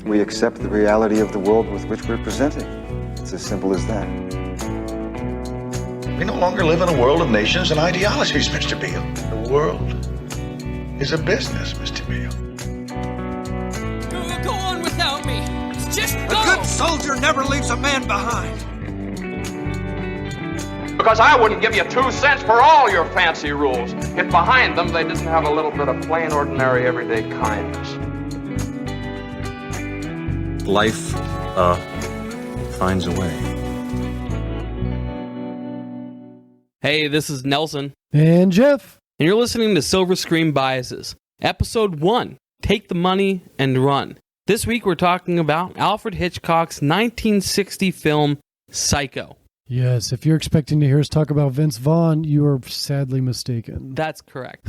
We accept the reality of the world with which we're presented. It's as simple as that. We no longer live in a world of nations and ideologies, Mr. Beale. The world is a business, Mr. Beale. Go on without me. Just go. A good soldier never leaves a man behind. Because I wouldn't give you 2 cents for all your fancy rules if behind them they didn't have a little bit of plain, ordinary, everyday kindness. Life, finds a way. Hey, this is Nelson. And Jeff. And you're listening to Silver Screen Biases. Episode 1, Take the Money and Run. This week we're talking about Alfred Hitchcock's 1960 film, Pyscho. Yes, if you're expecting to hear us talk about Vince Vaughn, you are sadly mistaken. That's correct.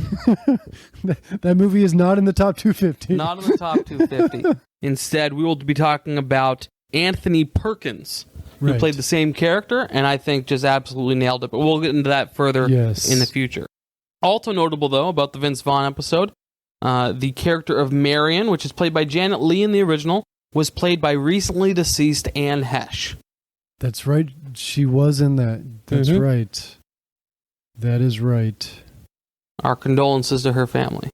That movie is not in the top 250. Not in the top 250. Instead, we will be talking about Anthony Perkins, who played the same character, and I think just absolutely nailed it. But we'll get into that further in the future. Also notable, though, about the Vince Vaughn episode, the character of Marion, which is played by Janet Leigh in the original, was played by recently deceased Anne Hesh. That's right. She was in that. That's right. That is right. Our condolences to her family.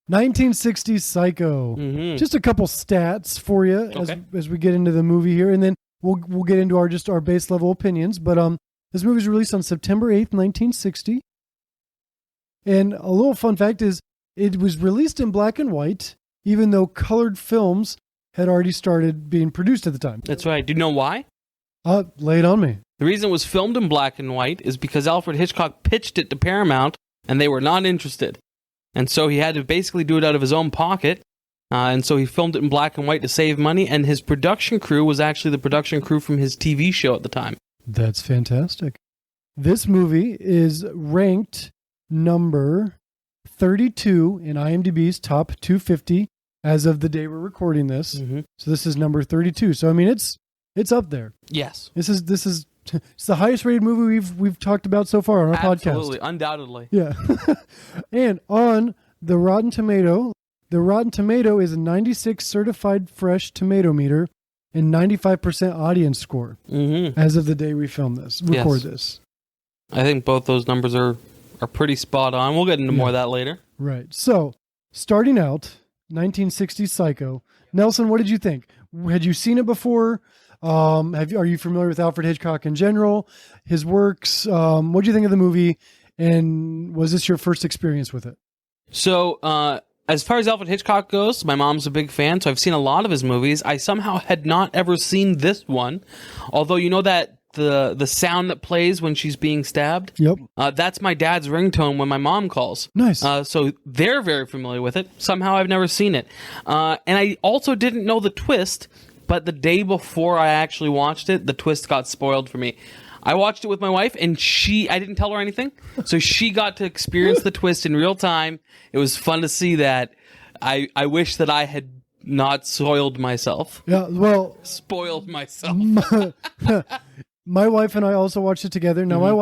1960 Pyscho. Just a couple stats for you as we get into the movie here, and then we'll get into our base level opinions. But this movie was released on September 8th, 1960. And a little fun fact is it was released in black and white, even though colored films had already started being produced at the time. That's right. Do you know why? Lay it on me. The reason it was filmed in black and white is because Alfred Hitchcock pitched it to Paramount, and they were not interested. And so he had to basically do it out of his own pocket, and so he filmed it in black and white to save money, and his production crew was actually the production crew from his TV show at the time. That's fantastic. This movie is ranked number 32 in IMDb's top 250 as of the day we're recording this. So this is number 32. So I mean it's up there. Yes. This is it's the highest rated movie we've talked about so far on our podcast. Absolutely, undoubtedly. Yeah. And on the Rotten Tomato is a 96 certified fresh tomato meter and 95% audience score as of the day we record this. I think both those numbers are pretty spot on. You into more of that later. Right. So, starting out, 1960s Pyscho. Nelson, what did you think? Had you seen it before? Are you familiar with Alfred Hitchcock in general? His works? What did you think of the movie? And was this your first experience with it? So, as far as Alfred Hitchcock goes, my mom's a big fan, so I've seen a lot of his movies. I somehow had not ever seen this one, although you know that the sound that plays when she's being stabbed? Yep. That's my dad's ringtone when my mom calls. Nice. So they're very familiar with it. Somehow I've never seen it. And I also didn't know the twist, but the day before I actually watched it, the twist got spoiled for me. I watched it with my wife, and I didn't tell her anything, so she got to experience the twist in real time. It was fun to see that. I wish that I had not soiled myself. Yeah, well... Spoiled myself. My wife and I also watched it together. Now, one of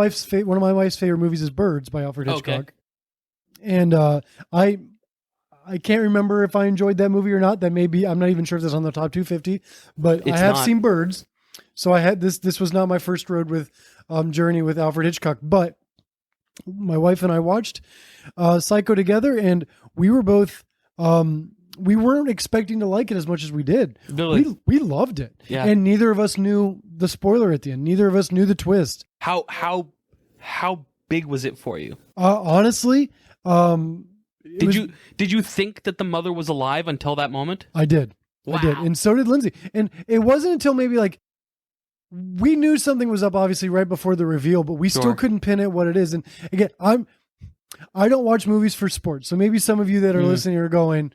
my wife's favorite movies is Birds by Alfred Hitchcock. And I can't remember if I enjoyed that movie or not. That may be, I'm not even sure if that's on the top 250, but I have seen Birds. So I had this was not my first road with journey with Alfred Hitchcock, but my wife and I watched Pyscho together, and we were both we weren't expecting to like it as much as we did. Really? We loved it. Yeah. And neither of us knew the spoiler at the end. Neither of us knew the twist. How big was it for you? Honestly, did you think that the mother was alive until that moment? I did. Wow. I did. And so did Lindsay. And it wasn't until maybe we knew something was up obviously right before the reveal, but we still couldn't pin it what it is. And again, I don't watch movies for sports. So maybe some of you that are listening are going,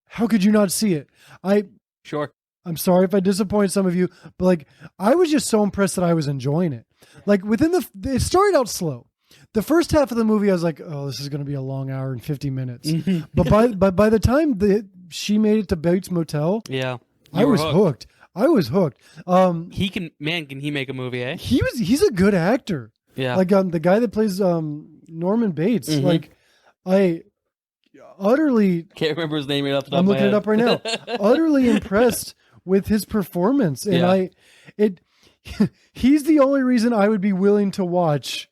how could you not see it? I'm sorry if I disappoint some of you, but I was just so impressed that I was enjoying it. It started out slow. The first half of the movie, I was like, oh, this is going to be a long hour and 50 minutes. But by the time she made it to Bates Motel, I was hooked. I was hooked. Can he make a movie, eh? He's a good actor. Yeah. The guy that plays Norman Bates, utterly. Can't remember his name right off the top I'm of my looking it head. up right now. Utterly impressed with his performance, and he's the only reason I would be willing to watch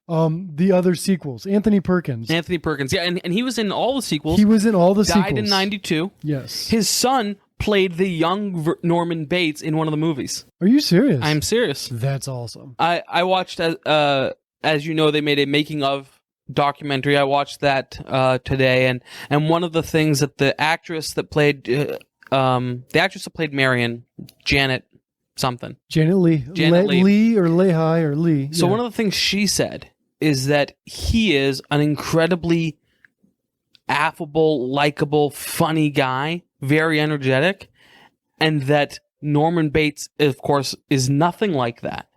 the other sequels. Anthony Perkins. Yeah, and he was in all the sequels. He was in all the sequels. Died in 92. Yes. His son played the young Norman Bates in one of the movies. Are you serious? I'm serious. That's awesome. I watched, as you know, they made a making of documentary. I watched that today, and one of the things that the actress that played Marion, Janet Lee. Lee or Lehi or Lee. So yeah. one of the things she said is that he is an incredibly affable, likable, funny guy, very energetic, and that Norman Bates, of course, is nothing like that.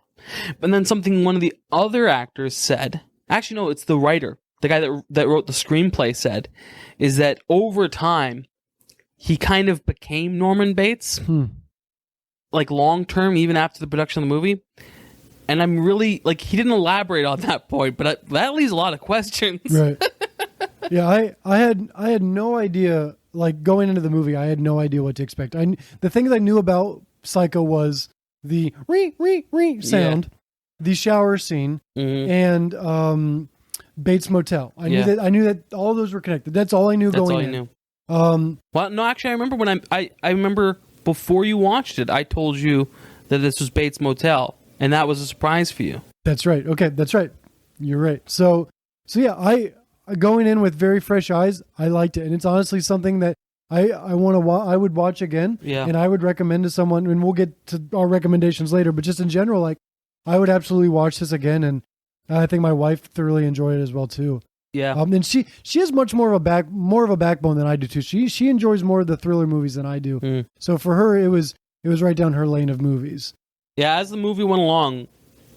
But then something one of the other actors said, actually no, it's the writer, the guy that wrote the screenplay said, is that over time, he kind of became Norman Bates, like long term, even after the production of the movie. And I'm really, like, he didn't elaborate on that point, but that leaves a lot of questions. Right. Yeah, I had no idea, like, going into the movie, I had no idea what to expect. The things I knew about Psycho was the re sound, the shower scene, and Bates Motel. I knew that all those were connected. That's all I knew going in. That's all I knew. Well, no, actually, I remember when I remember before you watched it, I told you that this was Bates Motel, and that was a surprise for you. That's right. Okay, that's right. You're right. So yeah, I going in with very fresh eyes, I liked it, and it's honestly something that I would watch again. Yeah. And I would recommend to someone, and we'll get to our recommendations later, but just in general, like, I would absolutely watch this again, and I think my wife thoroughly enjoyed it as well too. Yeah. And she has much more of a backbone than I do too. She enjoys more of the thriller movies than I do. So for her, it was right down her lane of movies. Yeah, as the movie went along,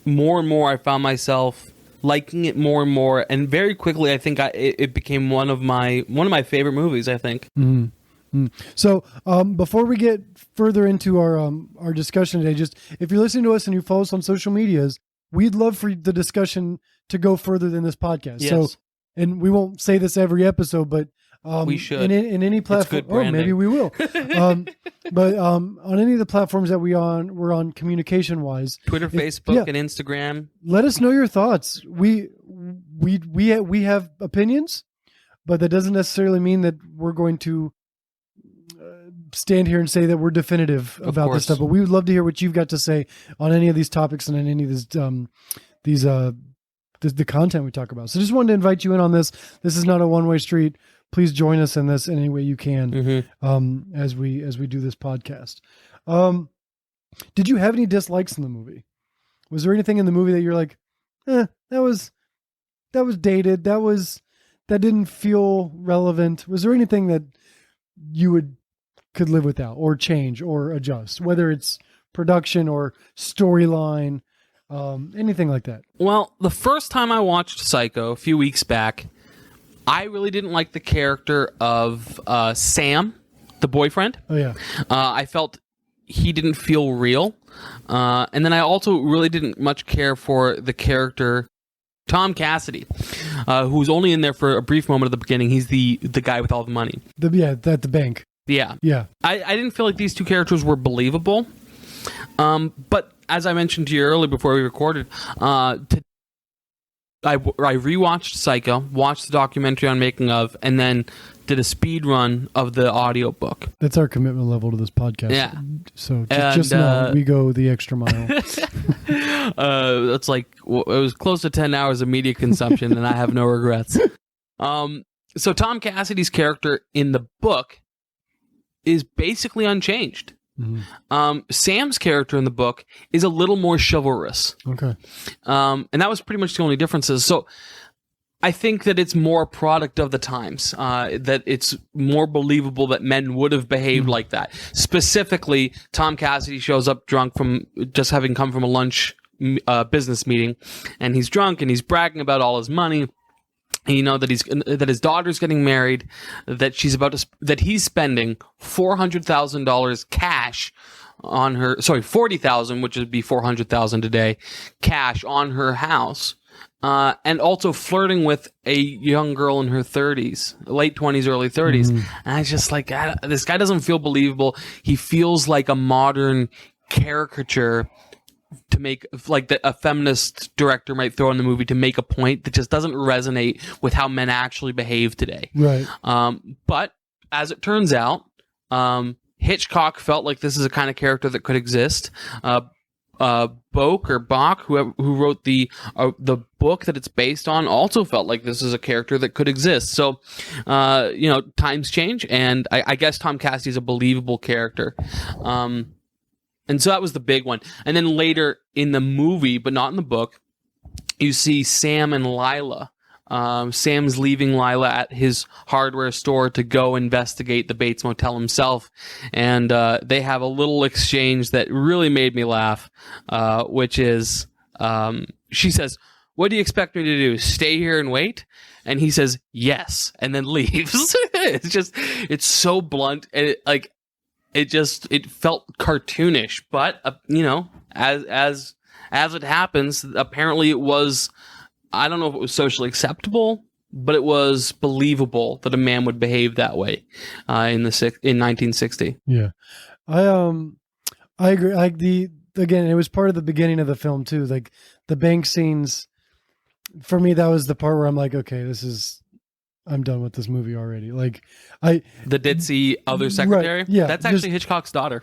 more and more I found myself liking it more and more, and very quickly I think it became one of my favorite movies, I think. So before we get further into our discussion today, just if you're listening to us and you follow us on social medias, we'd love for the discussion to go further than this podcast. Yes. So, and we won't say this every episode, but we should in any platform. It's good branding. Maybe we will. But on any of the platforms that we're on communication wise, Twitter, Facebook, and Instagram. Let us know your thoughts. We have opinions, but that doesn't necessarily mean that we're going to stand here and say that we're definitive about this stuff. But we would love to hear what you've got to say on any of these topics and on any of the content we talk about. So just wanted to invite you in on this. This is not a one-way street. Please join us in this in any way you can as we do this podcast. Did you have any dislikes in the movie? Was there anything in the movie that you're like, that was dated, that didn't feel relevant? Was there anything that you could live without or change or adjust, whether it's production or storyline, anything like that? Well, the first time I watched Psycho a few weeks back, I really didn't like the character of Sam, the boyfriend. Oh, yeah. I felt he didn't feel real. And then I also really didn't much care for the character Tom Cassidy, who's only in there for a brief moment at the beginning. He's the guy with all the money. At the bank. Yeah. Yeah. I didn't feel like these two characters were believable. But as I mentioned to you earlier before we recorded, I rewatched Psycho, watched the documentary on making of, and then did a speed run of the audiobook. That's our commitment level to this podcast. Yeah. So just know we go the extra mile. It's like, it was close to 10 hours of media consumption, and I have no regrets. So Tom Cassidy's character in the book is basically unchanged. Sam's character in the book is a little more chivalrous. Okay. And that was pretty much the only differences. So I think that it's more a product of the times, that it's more believable that men would have behaved like that. Specifically, Tom Cassidy shows up drunk from just having come from a lunch business meeting, and he's drunk and he's bragging about all his money. You know that his daughter's getting married, that he's spending $400,000 cash on her. Sorry, $40,000, which would be $400,000 today, cash on her house, and also flirting with a young girl in her 30s, late 20s, early 30s. And I was just like, this guy doesn't feel believable. He feels like a modern caricature to make, like a feminist director might throw in the movie to make a point that just doesn't resonate with how men actually behave today. Right. But as it turns out, Hitchcock felt like this is a kind of character that could exist. Bach, who wrote the book that it's based on, also felt like this is a character that could exist. So, times change, and I guess Tom Cassidy is a believable character. And so that was the big one. And then later in the movie, but not in the book, you see Sam and Lila. Sam's leaving Lila at his hardware store to go investigate the Bates Motel himself. And they have a little exchange that really made me laugh, which is she says, "What do you expect me to do? Stay here and wait?" And he says, "Yes," and then leaves. It's so blunt. And it felt cartoonish, but as it happens, apparently it was, I don't know if it was socially acceptable, but it was believable that a man would behave that way in 1960. Yeah, I agree. Like again, it was part of the beginning of the film too. Like the bank scenes, for me, that was the part where I'm like, okay, I'm done with this movie already. Like the ditzy other secretary. Right, yeah, that's actually Hitchcock's daughter.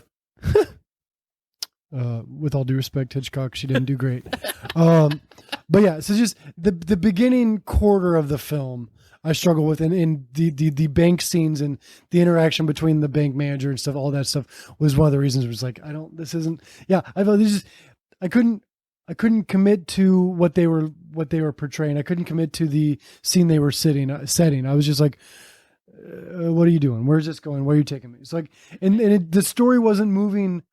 With all due respect, Hitchcock, she didn't do great. But yeah, so just the beginning quarter of the film, I struggle with, and in the bank scenes and the interaction between the bank manager and stuff, all that stuff was one of the reasons. It was like, I couldn't commit to what they were portraying. I couldn't commit to the scene they were setting. I was just like, what are you doing? Where's this going? Where are you taking me? It's like, the story wasn't moving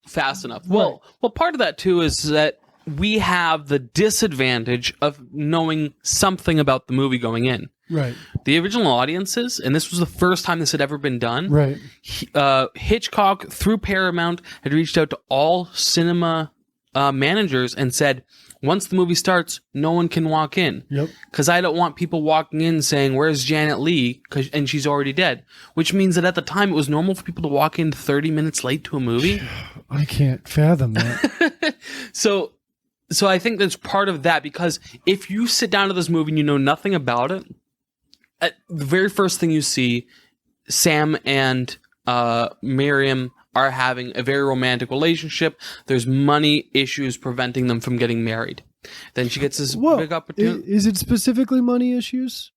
fast enough. Right. Well, part of that too is that we have the disadvantage of knowing something about the movie going in. Right. The original audiences, and this was the first time this had ever been done. Right. Hitchcock, through Paramount, had reached out to all cinema managers and said, once the movie starts, no one can walk in. Yep. Because I don't want people walking in saying, "Where's Janet Leigh?" And she's already dead. Which means that at the time, it was normal for people to walk in 30 minutes late to a movie. I can't fathom that. So I think that's part of that, because if you sit down to this movie and you know nothing about it, the very first thing you see, Sam and Miriam are having a very romantic relationship. There's money issues preventing them from getting married. Then she gets this big opportunity. Is it specifically money issues?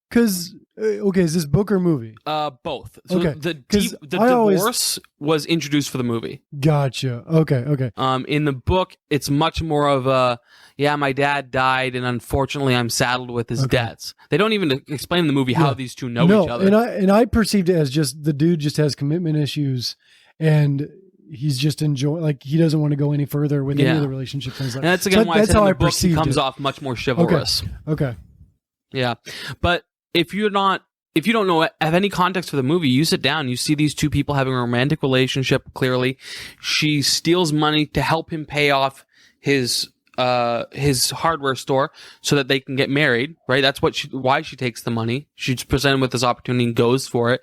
Because, is this book or movie? Both. So okay. The divorce was introduced for the movie. Gotcha. Okay. In the book, it's much more of a, my dad died, and unfortunately, I'm saddled with his debts. They don't even explain in the movie how these two know each other. And I perceived it as just the dude just has commitment issues, and he's just he doesn't want to go any further with any of the relationships. And that's again why I said in the book he comes off much more chivalrous. Okay. Yeah, but if you don't know, have any context for the movie, you sit down, you see these two people having a romantic relationship. Clearly, she steals money to help him pay off his hardware store so that they can get married. Right? That's why she takes the money. She's presented with this opportunity and goes for it.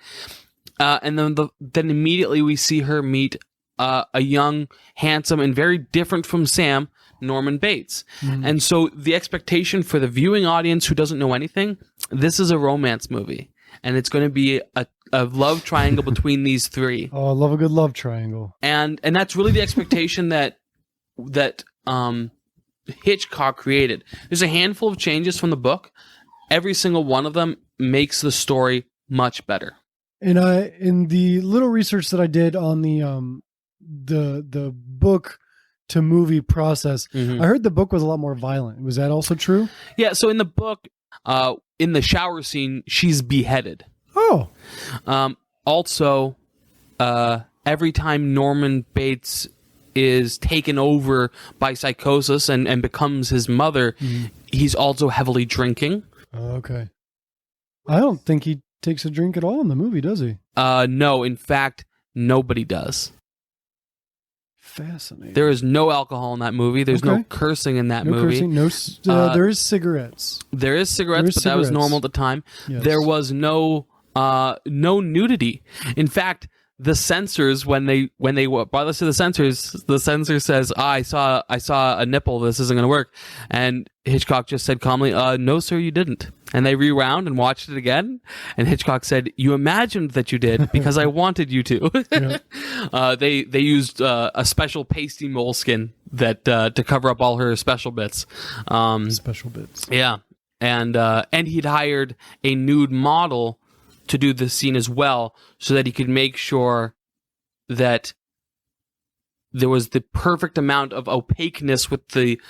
And then immediately we see her meet a young, handsome, and very different from Sam, Norman Bates. Mm-hmm. And so the expectation for the viewing audience who doesn't know anything, this is a romance movie. And it's going to be a love triangle between these three. Oh, I love a good love triangle. And that's really the expectation that Hitchcock created. There's a handful of changes from the book. Every single one of them makes the story much better. And in the little research that I did on the book to movie process, I heard the book was a lot more violent. Was that also true? Yeah. So in the book, in the shower scene, she's beheaded. Oh. Also, every time Norman Bates is taken over by psychosis and becomes his mother, he's also heavily drinking. Okay. I don't think he takes a drink at all in the movie, does he? No. In fact, nobody does. Fascinating. There is no alcohol in that movie. There's no Okay. cursing in that No movie. cursing. There is cigarettes. There is cigarettes, but that was normal at the time. Yes. There was no nudity. In fact, the censors when they brought us to the censor says, I saw a nipple. This isn't going to work. And Hitchcock just said calmly, no, sir, you didn't. And they rewound and watched it again. And Hitchcock said, you imagined that you did because I wanted you to. They used a special pasty moleskin that to cover up all her special bits. Special bits. Yeah, and he'd hired a nude model to do the scene as well, so that he could make sure that there was the perfect amount of opaqueness with the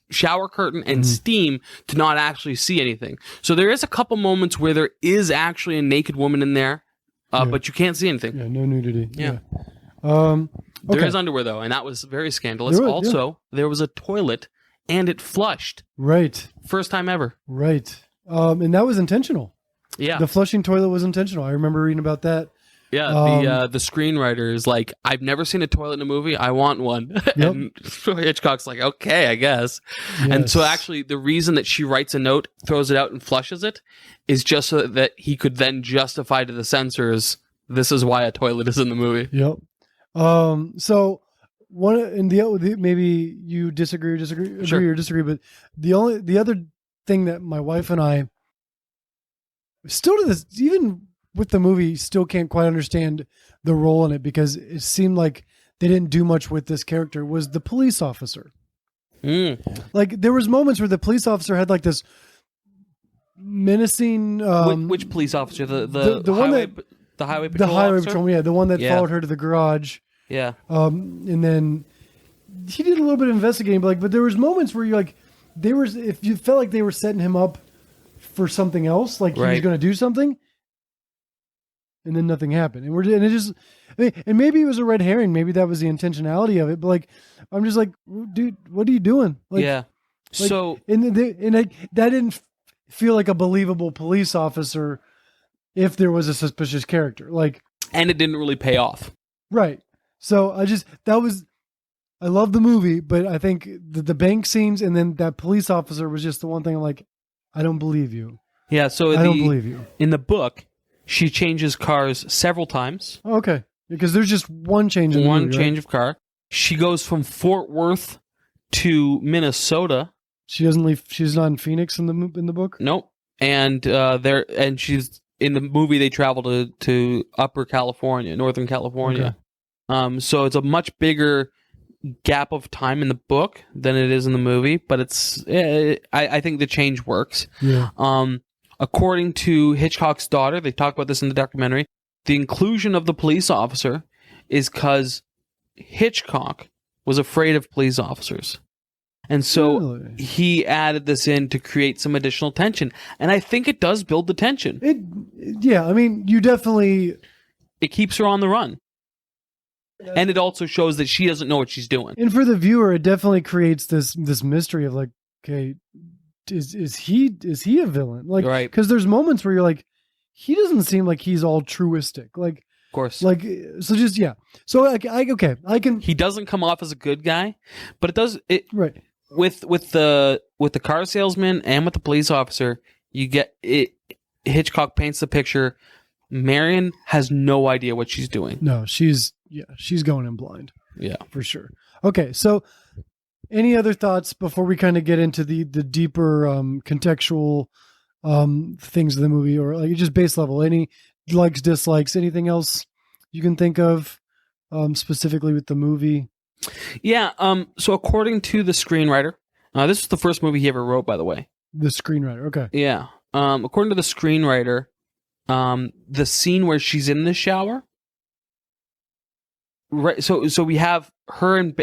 shower curtain and steam to not actually see anything. So there is a couple moments where there is actually a naked woman in there, but you can't see anything. Yeah, no nudity. Yeah. Okay. There is underwear though, and that was very scandalous. Also, there was a toilet and it flushed. Right. First time ever. Right. And that was intentional. Yeah. The flushing toilet was intentional. I remember reading about that. Yeah, the screenwriter is like, I've never seen a toilet in a movie. I want one. And Hitchcock's like, okay, I guess. Yes. And so actually the reason that she writes a note, throws it out and flushes it is just so that he could then justify to the censors, this is why a toilet is in the movie. Yep. So one and the maybe you disagree, agree or disagree, but the other thing that my wife and I still to this, even with the movie, still can't quite understand the role in it because it seemed like they didn't do much with this character was the police officer. Like there was moments where the police officer had like this menacing which police officer? The one highway, that the highway patrol the highway officer? patrol, the one that followed her to the garage. Yeah. And then he did a little bit of investigating, but there was moments where you're like, if you felt like they were setting him up for something else, like he was going to do something, and then nothing happened, and it just, and maybe it was a red herring, maybe that was the intentionality of it, but like, I'm just like, dude, what are you doing? Like, yeah. like, So that didn't feel like a believable police officer if there was a suspicious character, like, and it didn't really pay off. Right. So I love the movie, but I think the bank scenes and then that police officer was just the one thing I'm like, I don't believe you. Yeah, so I don't believe you. In the book, she changes cars several times. Oh, okay. Because there's just one change in the movie, change right? of car. She goes from Fort Worth to Minnesota. She doesn't leave. She's not in Phoenix in the book. Nope. And she's in the movie. They travel to Upper California, Northern California. Okay. So it's a much bigger gap of time in the book than it is in the movie, but I think the change works. Yeah. According to Hitchcock's daughter, they talk about this in the documentary, the inclusion of the police officer is because Hitchcock was afraid of police officers. And so he added this in to create some additional tension. And I think it does build the tension. Yeah, I mean, you definitely... It keeps her on the run. And it also shows that she doesn't know what she's doing. And for the viewer, it definitely creates this mystery of like, okay, is he a villain? Like, right. Because there's moments where you're like, he doesn't seem like he's all truistic. Like, of course. Like, so just, yeah. So, I can... He doesn't come off as a good guy, but it does... Right. With the car salesman and with the police officer, you get it. Hitchcock paints the picture. Marion has no idea what she's doing. No, she's going in blind. Yeah, for sure. Okay, so any other thoughts before we kind of get into the deeper contextual things of the movie, or like just base level? Any likes, dislikes, anything else you can think of specifically with the movie? Yeah. So according to the screenwriter, this was the first movie he ever wrote, by the way. The screenwriter. Okay. Yeah. According to the screenwriter, the scene where she's in the shower. Right. So we have her and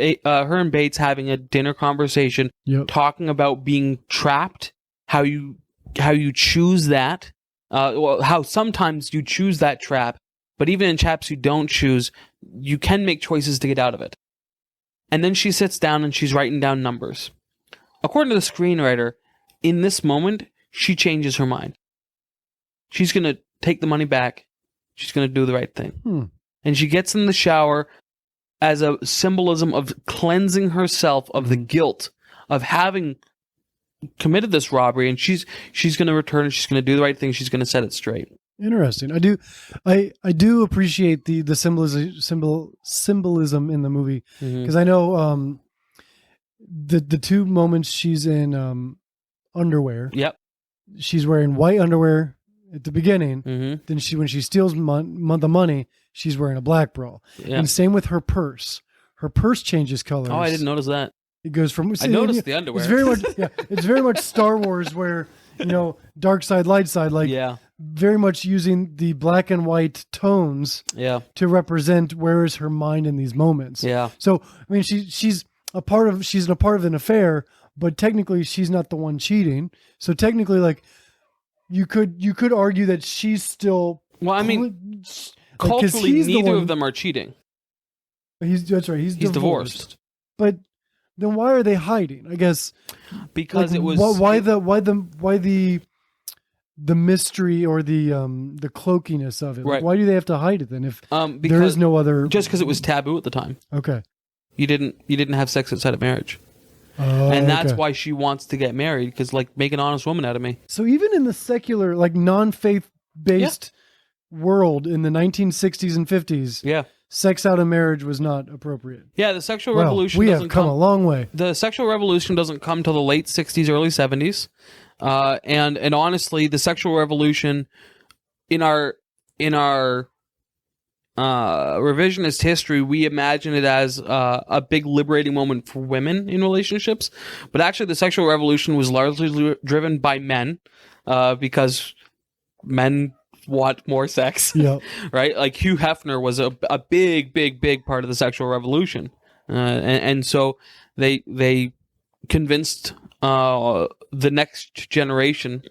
Bates having a dinner conversation, talking about being trapped, how you choose that, how sometimes you choose that trap, but even in traps you don't choose, you can make choices to get out of it. And then she sits down and she's writing down numbers. According to the screenwriter, in this moment, she changes her mind. She's going to take the money back. She's going to do the right thing. And she gets in the shower as a symbolism of cleansing herself of the guilt of having committed this robbery, and she's going to return and she's going to do the right thing. She's going to set it straight. Interesting. I do appreciate the symbolism in the movie, because I know the two moments she's in underwear. Yep. She's wearing white underwear at the beginning. Then when she steals the money, she's wearing a black bra. Yeah. And same with her purse. Her purse changes colors. Oh, I didn't notice that. It goes from. I noticed the underwear. It's very much. Yeah, it's very much Star Wars, where dark side, light side. Like very much using the black and white tones. To represent where is her mind in these moments. Yeah. So I mean, she's a part of an affair, but technically she's not the one cheating. So technically, like you could argue that she's still. Well, I mean, culturally, neither of them are cheating. That's right. He's divorced. But then why are they hiding? I guess because it was why the mystery or the cloakiness of it. Right. Like, why do they have to hide it then? If because there is no other, just because it was taboo at the time. Okay. You didn't have sex outside of marriage. And that's why she wants to get married, because like, make an honest woman out of me. So even in the secular, like non-faith based world in the 1960s and 50s, sex out of marriage was not appropriate. Yeah, the sexual revolution. We have come a long way. The sexual revolution doesn't come till the late 60s, early 70s, and honestly, the sexual revolution in our revisionist history, we imagine it as a big liberating moment for women in relationships, but actually, the sexual revolution was largely driven by men, because men want more sex. Right? Like Hugh Hefner was a big part of the sexual revolution, and so they convinced the next generation,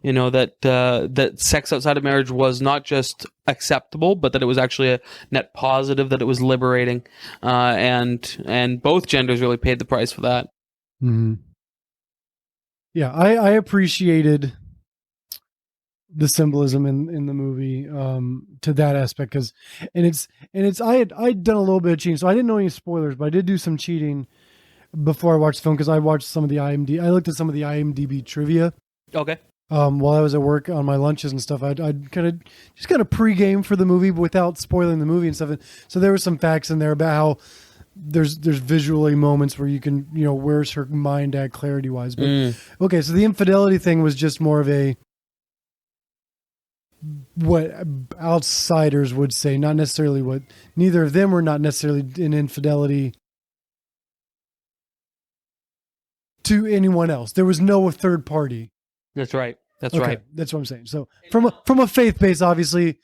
that sex outside of marriage was not just acceptable, but that it was actually a net positive, that it was liberating, and both genders really paid the price for that. Yeah, I appreciated the symbolism in the movie to that aspect, because I'd done a little bit of cheating, so I didn't know any spoilers, but I did do some cheating before I watched the film, because I watched some of the I looked at some of the IMDb trivia. Okay. While I was at work on my lunches and stuff, I'd kind of pregame for the movie, but without spoiling the movie and stuff. And so there were some facts in there about how there's visually moments where you can, where's her mind at clarity wise. But okay, so the infidelity thing was just more of a, what outsiders would say, not necessarily what neither of them were not necessarily in infidelity to anyone else. There was no third party. That's right. That's okay, right. That's what I'm saying. So from a faith base, obviously,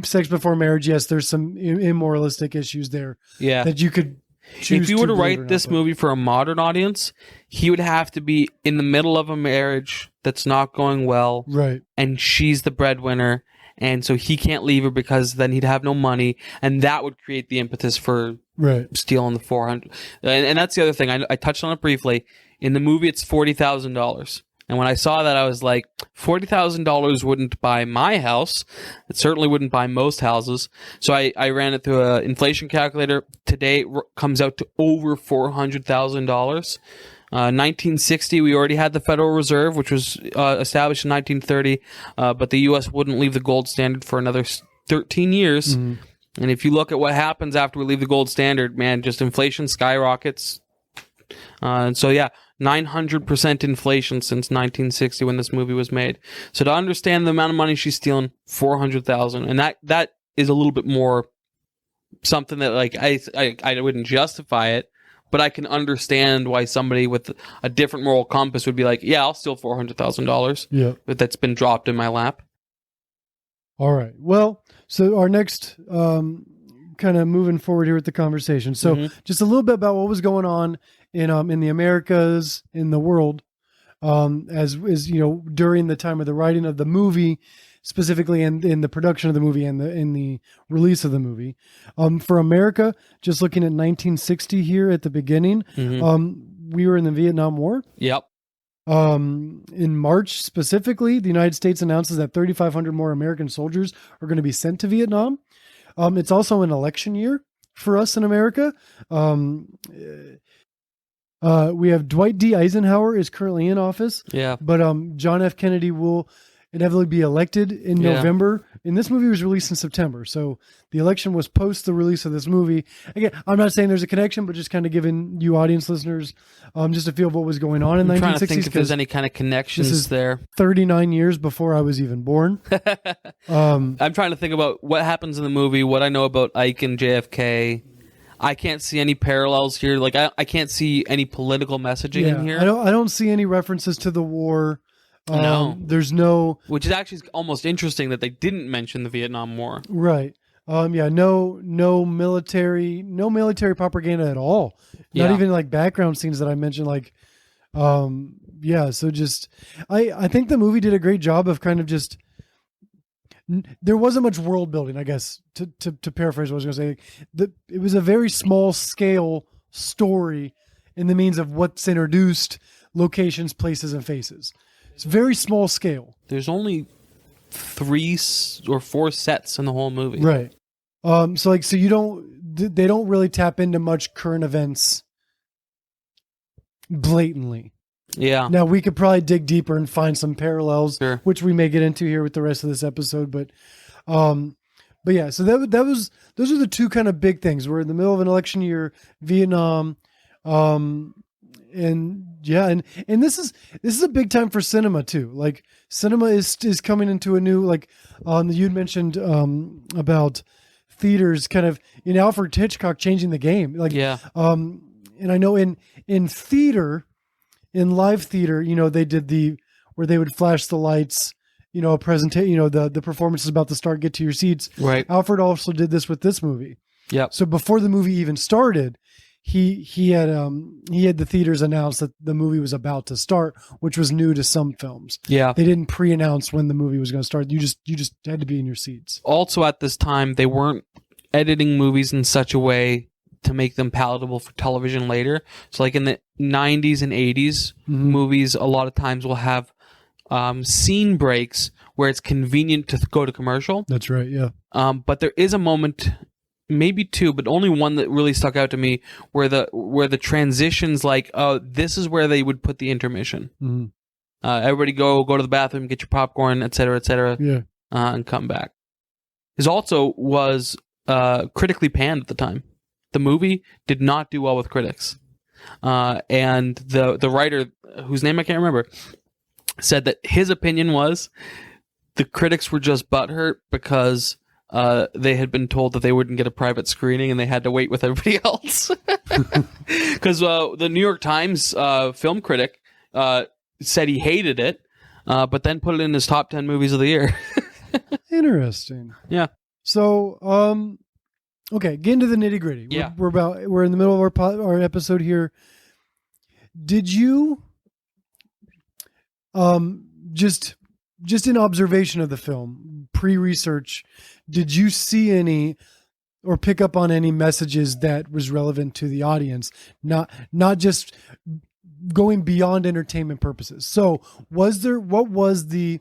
sex before marriage, yes, there's some immoralistic issues there. Yeah. That you could choose. If you were to believe write this movie for a modern audience, he would have to be in the middle of a marriage that's not going well. Right. And she's the breadwinner. And so he can't leave her, because then he'd have no money. And that would create the impetus for stealing the $400. And that's the other thing. I touched on it briefly. In the movie, it's $40,000. And when I saw that, I was like, $40,000 wouldn't buy my house. It certainly wouldn't buy most houses. So I ran it through an inflation calculator. Today, it comes out to over $400,000. 1960, we already had the Federal Reserve, which was established in 1930, but the U.S. wouldn't leave the gold standard for another 13 years. And if you look at what happens after we leave the gold standard, man, just inflation skyrockets. And so, 900% inflation since 1960 when this movie was made. So to understand the amount of money she's stealing, $400,000, and that is a little bit more something that, like, I wouldn't justify it, but I can understand why somebody with a different moral compass would be like, yeah, I'll steal $400,000. Yeah, but that's been dropped in my lap. All right. Well, so our next kind of moving forward here with the conversation. So just a little bit about what was going on in the Americas, in the world, as during the time of the writing of the movie, specifically in the production of the movie and in the release of the movie. For America, just looking at 1960 here at the beginning, we were in the Vietnam War. Yep. In March specifically, the United States announces that 3,500 more American soldiers are going to be sent to Vietnam. It's also an election year. for us in America. We have Dwight D. Eisenhower is currently in office. Yeah. But John F. Kennedy will inevitably be elected in November. And this movie was released in September. So the election was post the release of this movie. Again, I'm not saying there's a connection, but just kind of giving you audience listeners just a feel of what was going on in the 1960s. Trying to think if there's any kind of connections this is there. 39 years before I was even born. I'm trying to think about what happens in the movie, what I know about Ike and JFK. I can't see any parallels here. Like I can't see any political messaging in here. I don't see any references to the war. No. There's no, which is actually almost interesting that they didn't mention the Vietnam War. Right. No military propaganda at all. Not even like background scenes that I mentioned. Like, so just, I think the movie did a great job of kind of just, there wasn't much world building, I guess, to paraphrase what I was going to say. It was a very small scale story in the means of what's introduced, locations, places, and faces. It's very small scale. There's only 3 or 4 sets in the whole movie. Right. So they don't really tap into much current events blatantly. Yeah. Now we could probably dig deeper and find some parallels, Sure. which we may get into here with the rest of this episode. But yeah, so those are the two kind of big things. We're in the middle of an election year, Vietnam, and this is a big time for cinema too. Like cinema is coming into a new, like you'd mentioned about theaters kind of in Alfred Hitchcock changing the game. Like and I know in theater, in live theater, they did where they would flash the lights, a presentation, the performance is about to start, get to your seats. Right. Alfred also did this with this movie. Yeah. So before the movie even started, he had the theaters announce that the movie was about to start, which was new to some films. Yeah. They didn't pre-announce when the movie was going to start. You just had to be in your seats. Also at this time, they weren't editing movies in such a way to make them palatable for television later. So like in the 90s and 80s, movies a lot of times will have scene breaks where it's convenient to go to commercial. That's right, yeah. But there is a moment, maybe 2, but only one that really stuck out to me, where the transitions, like, this is where they would put the intermission. Mm-hmm. Everybody go to the bathroom, get your popcorn, etc., yeah, and come back. This also was critically panned at the time. The movie did not do well with critics, and the writer, whose name I can't remember, said that his opinion was the critics were just butthurt because they had been told that they wouldn't get a private screening and they had to wait with everybody else. Because the New York Times film critic said he hated it, but then put it in his top 10 movies of the year. Interesting. Yeah. So, okay, get into the nitty gritty. Yeah. We're in the middle of our episode here. Did you, just in observation of the film, pre-research, did you see any or pick up on any messages that was relevant to the audience? Not just going beyond entertainment purposes. So what was the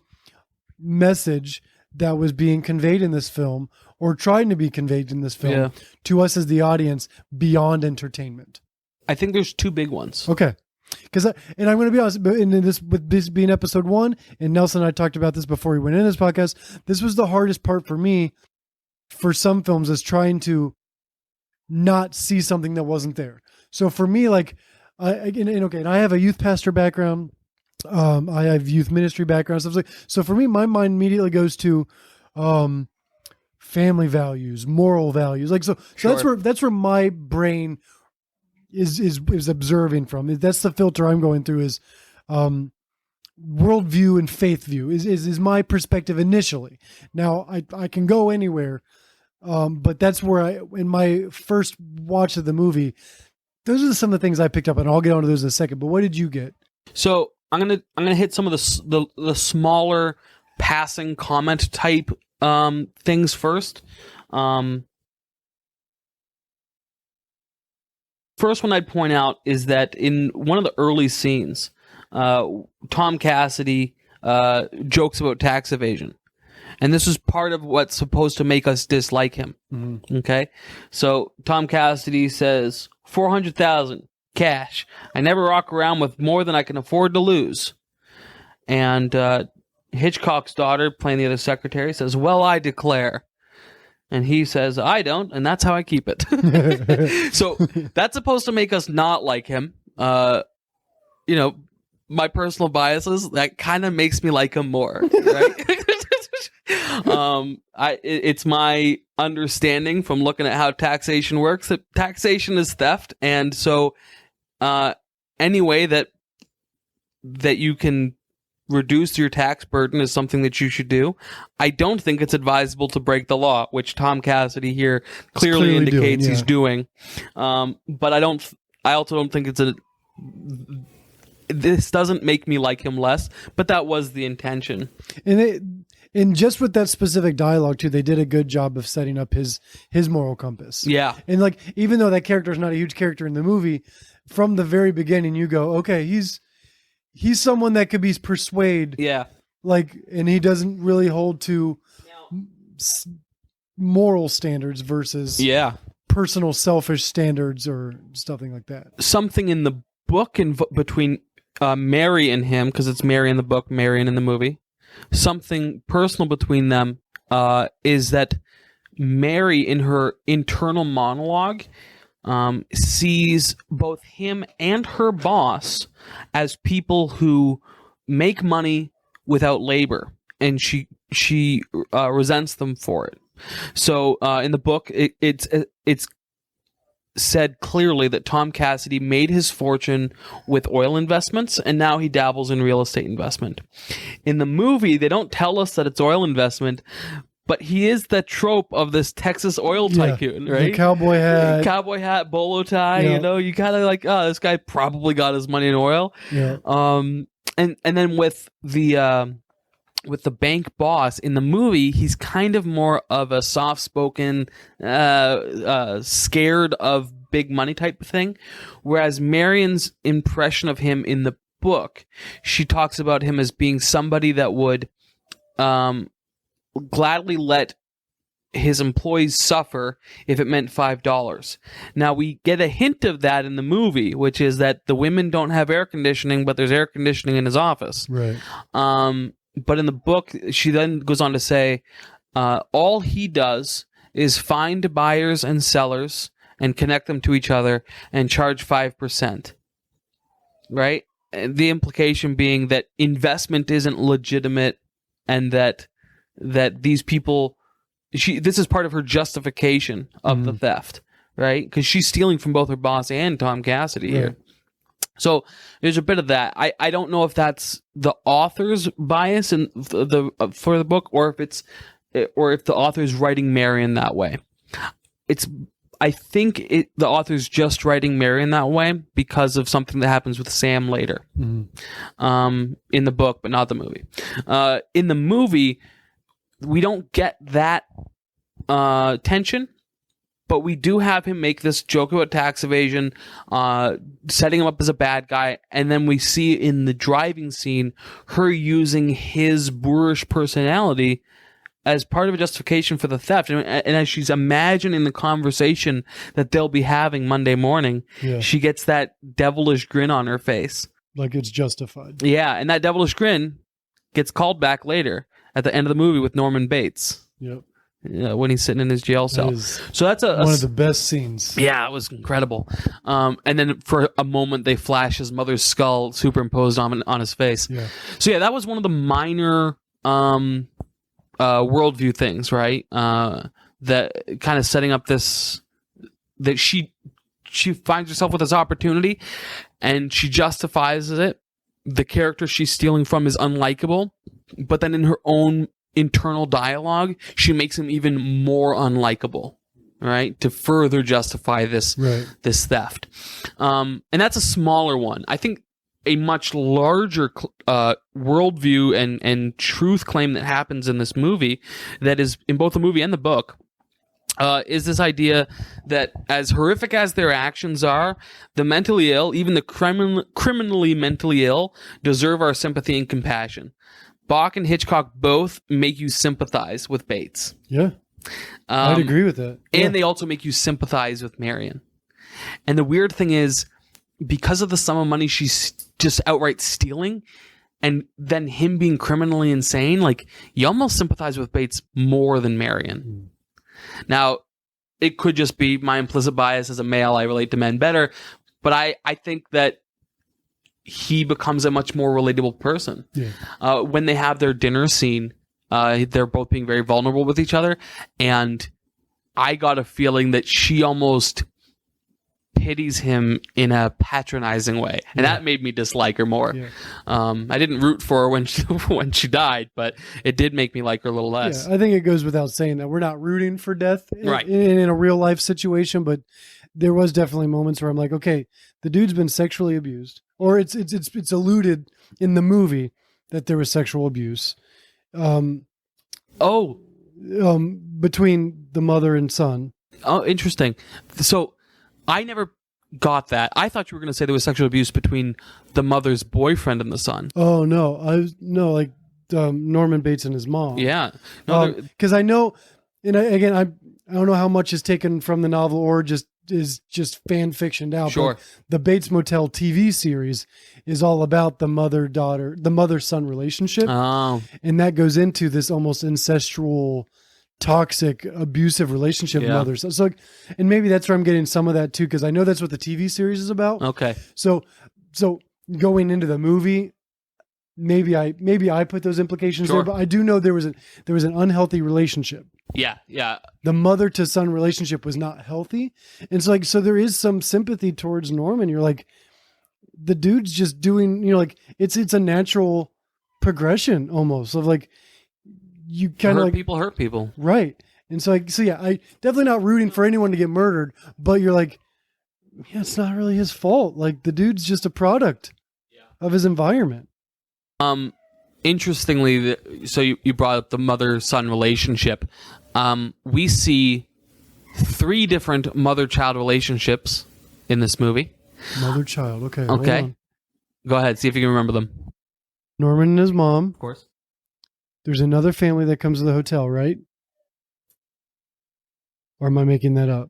message that was being conveyed in this film, or trying to be conveyed in this film, to us as the audience beyond entertainment? I think there's 2 big ones. Okay. Because, and I'm going to be honest, with this being episode 1, and Nelson and I talked about this before we went into this podcast, this was the hardest part for me for some films, is trying to not see something that wasn't there. So for me, like, and I have a youth pastor background. I have youth ministry background, stuff like. So for me, my mind immediately goes to family values, moral values. Like, so that's where my brain is observing from. That's the filter I'm going through, is worldview and faith view is my perspective initially. Now I can go anywhere, but that's where in my first watch of the movie, those are some of the things I picked up, and I'll get onto those in a second. But what did you get? So I'm gonna hit some of the smaller passing comment type things first. First one I'd point out is that in one of the early scenes, Tom Cassidy jokes about tax evasion. And this is part of what's supposed to make us dislike him. Okay? So Tom Cassidy says, $400,000 cash. I never walk around with more than I can afford to lose. And Hitchcock's daughter, playing the other secretary, says, well, I declare. And he says, I don't, and that's how I keep it. So that's supposed to make us not like him. You know, my personal biases, that kind of makes me like him more, right? It's my understanding from looking at how taxation works that taxation is theft, and so any way that you can reduce your tax burden is something that you should do. I don't think it's advisable to break the law, which Tom Cassidy here clearly indicates he's doing. But I also don't think this doesn't make me like him less, but that was the intention. And just with that specific dialogue too, they did a good job of setting up his moral compass. Yeah. And like, even though that character is not a huge character in the movie, from the very beginning, you go, okay, he's someone that could be persuaded. Yeah. Like, and he doesn't really hold to moral standards versus personal selfish standards or something like that. Something in the book between Mary and him, because it's Mary in the book, Marion in the movie. Something personal between them is that Mary, in her internal monologue, sees both him and her boss as people who make money without labor, and she resents them for it. So in the book, it's said clearly that Tom Cassidy made his fortune with oil investments, and now he dabbles in real estate investment. In the movie, they don't tell us that it's oil investment, but he is the trope of this Texas oil tycoon, right? The cowboy hat, bolo tie. You know, you kind of like, oh, this guy probably got his money in oil. Yeah. And then with the bank boss in the movie, he's kind of more of a soft-spoken, scared of big money type of thing. Whereas Marion's impression of him in the book, she talks about him as being somebody that would gladly let his employees suffer if it meant $5. Now, we get a hint of that in the movie, which is that the women don't have air conditioning, but there's air conditioning in his office. Right. But in the book, she then goes on to say, all he does is find buyers and sellers and connect them to each other and charge 5%. Right? And the implication being that investment isn't legitimate, and that these people, this is part of her justification of the theft, right? Because she's stealing from both her boss and Tom Cassidy here. So there's a bit of that. I don't know if that's the author's bias in for the book, or if the author's writing Marion that way. I think the author's just writing Marion that way because of something that happens with Sam later, in the book, but not the movie. In the movie, we don't get that tension. But we do have him make this joke about tax evasion, setting him up as a bad guy, and then we see in the driving scene her using his boorish personality as part of a justification for the theft. And as she's imagining the conversation that they'll be having Monday morning, she gets that devilish grin on her face. Like it's justified. Yeah, and that devilish grin gets called back later at the end of the movie with Norman Bates. Yep. When he's sitting in his jail cell. So that's one of the best scenes. Yeah, it was incredible. And then for a moment, they flash his mother's skull superimposed on his face. Yeah. So yeah, that was one of the minor worldview things, right? That kind of setting up this, that she finds herself with this opportunity and she justifies it. The character she's stealing from is unlikable, but then in her own internal dialogue, she makes him even more unlikable, right? To further justify this theft. And that's a smaller one. I think a much larger worldview and truth claim that happens in this movie, that is in both the movie and the book, is this idea that as horrific as their actions are, the mentally ill, even the criminally mentally ill, deserve our sympathy and compassion. Bach and Hitchcock both make you sympathize with Bates. Yeah. I'd agree with that. Yeah. And they also make you sympathize with Marion. And the weird thing is, because of the sum of money she's just outright stealing, and then him being criminally insane, like, you almost sympathize with Bates more than Marion. Now, it could just be my implicit bias as a male. I relate to men better. But I think that he becomes a much more relatable person. Yeah. When they have their dinner scene, they're both being very vulnerable with each other. And I got a feeling that she almost pities him in a patronizing way, and that made me dislike her more. Yeah. I didn't root for her when she died, but it did make me like her a little less. Yeah, I think it goes without saying that we're not rooting for death right. in a real life situation, but there was definitely moments where I'm like, okay, the dude's been sexually abused, or it's alluded in the movie that there was sexual abuse. Between the mother and son. Oh, interesting. So I never got that. I thought you were going to say there was sexual abuse between the mother's boyfriend and the son. Oh no, Norman Bates and his mom. Yeah, because I know, and I don't know how much is taken from the novel or is just fan fictioned out. Sure. But the Bates Motel TV series is all about the mother-son relationship. Oh. And that goes into this almost incestual, toxic, abusive relationship with mothers. So, and maybe that's where I'm getting some of that too, because I know that's what the TV series is about. Okay. So going into the movie, maybe I put those implications there, but I do know there was an unhealthy relationship. Yeah. The mother to son relationship was not healthy. And it's like, so there is some sympathy towards Norman. You're like, the dude's just doing, like it's a natural progression almost of like, you kind of like people hurt people. Right. And so yeah, I definitely not rooting for anyone to get murdered, but you're like, yeah, it's not really his fault. Like the dude's just a product of his environment. Interestingly, so you brought up the mother-son relationship. We see 3 different mother-child relationships in this movie. Mother-child, okay. Okay. Go ahead, see if you can remember them. Norman and his mom. Of course. There's another family that comes to the hotel, right? Or am I making that up?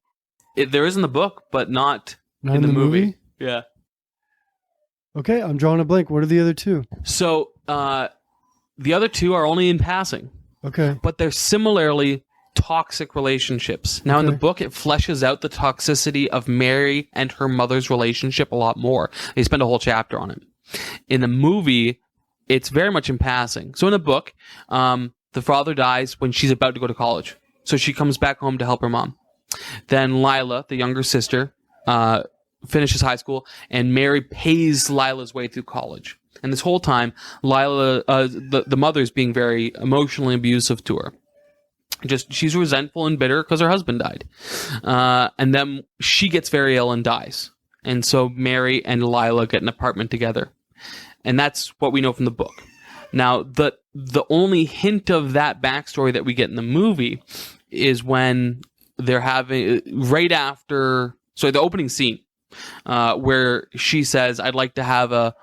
There is in the book, but not in the movie. Yeah. Okay, I'm drawing a blank. What are the other 2? So, the other 2 are only in passing. Okay. But they're similarly toxic relationships. Now, in the book, it fleshes out the toxicity of Mary and her mother's relationship a lot more. They spend a whole chapter on it. In the movie, it's very much in passing. So in the book, the father dies when she's about to go to college. So she comes back home to help her mom. Then Lila, the younger sister, finishes high school, and Mary pays Lila's way through college. And this whole time, Lila, the mother's being very emotionally abusive to her. She's resentful and bitter because her husband died. And then she gets very ill and dies. And so Mary and Lila get an apartment together. And that's what we know from the book. Now, the only hint of that backstory that we get in the movie is when they're having, right after, so the opening scene, where she says, I'd like to have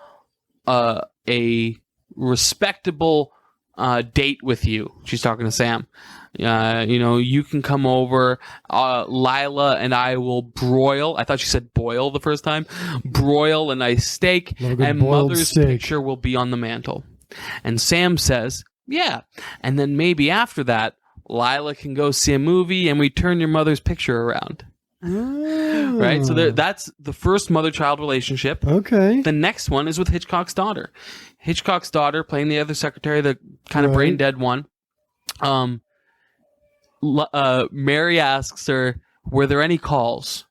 a respectable date with you. She's talking to Sam. You can come over. Lila and I will broil. I thought she said boil the first time. Broil a nice steak, and Mother's picture will be on the mantle. And Sam says, yeah. And then maybe after that, Lila can go see a movie, and we turn your mother's picture around. Oh. Right? So that's the first mother-child relationship. Okay. The next one is with Hitchcock's daughter. Hitchcock's daughter, playing the other secretary, the kind of brain-dead one. Mary asks her, were there any calls?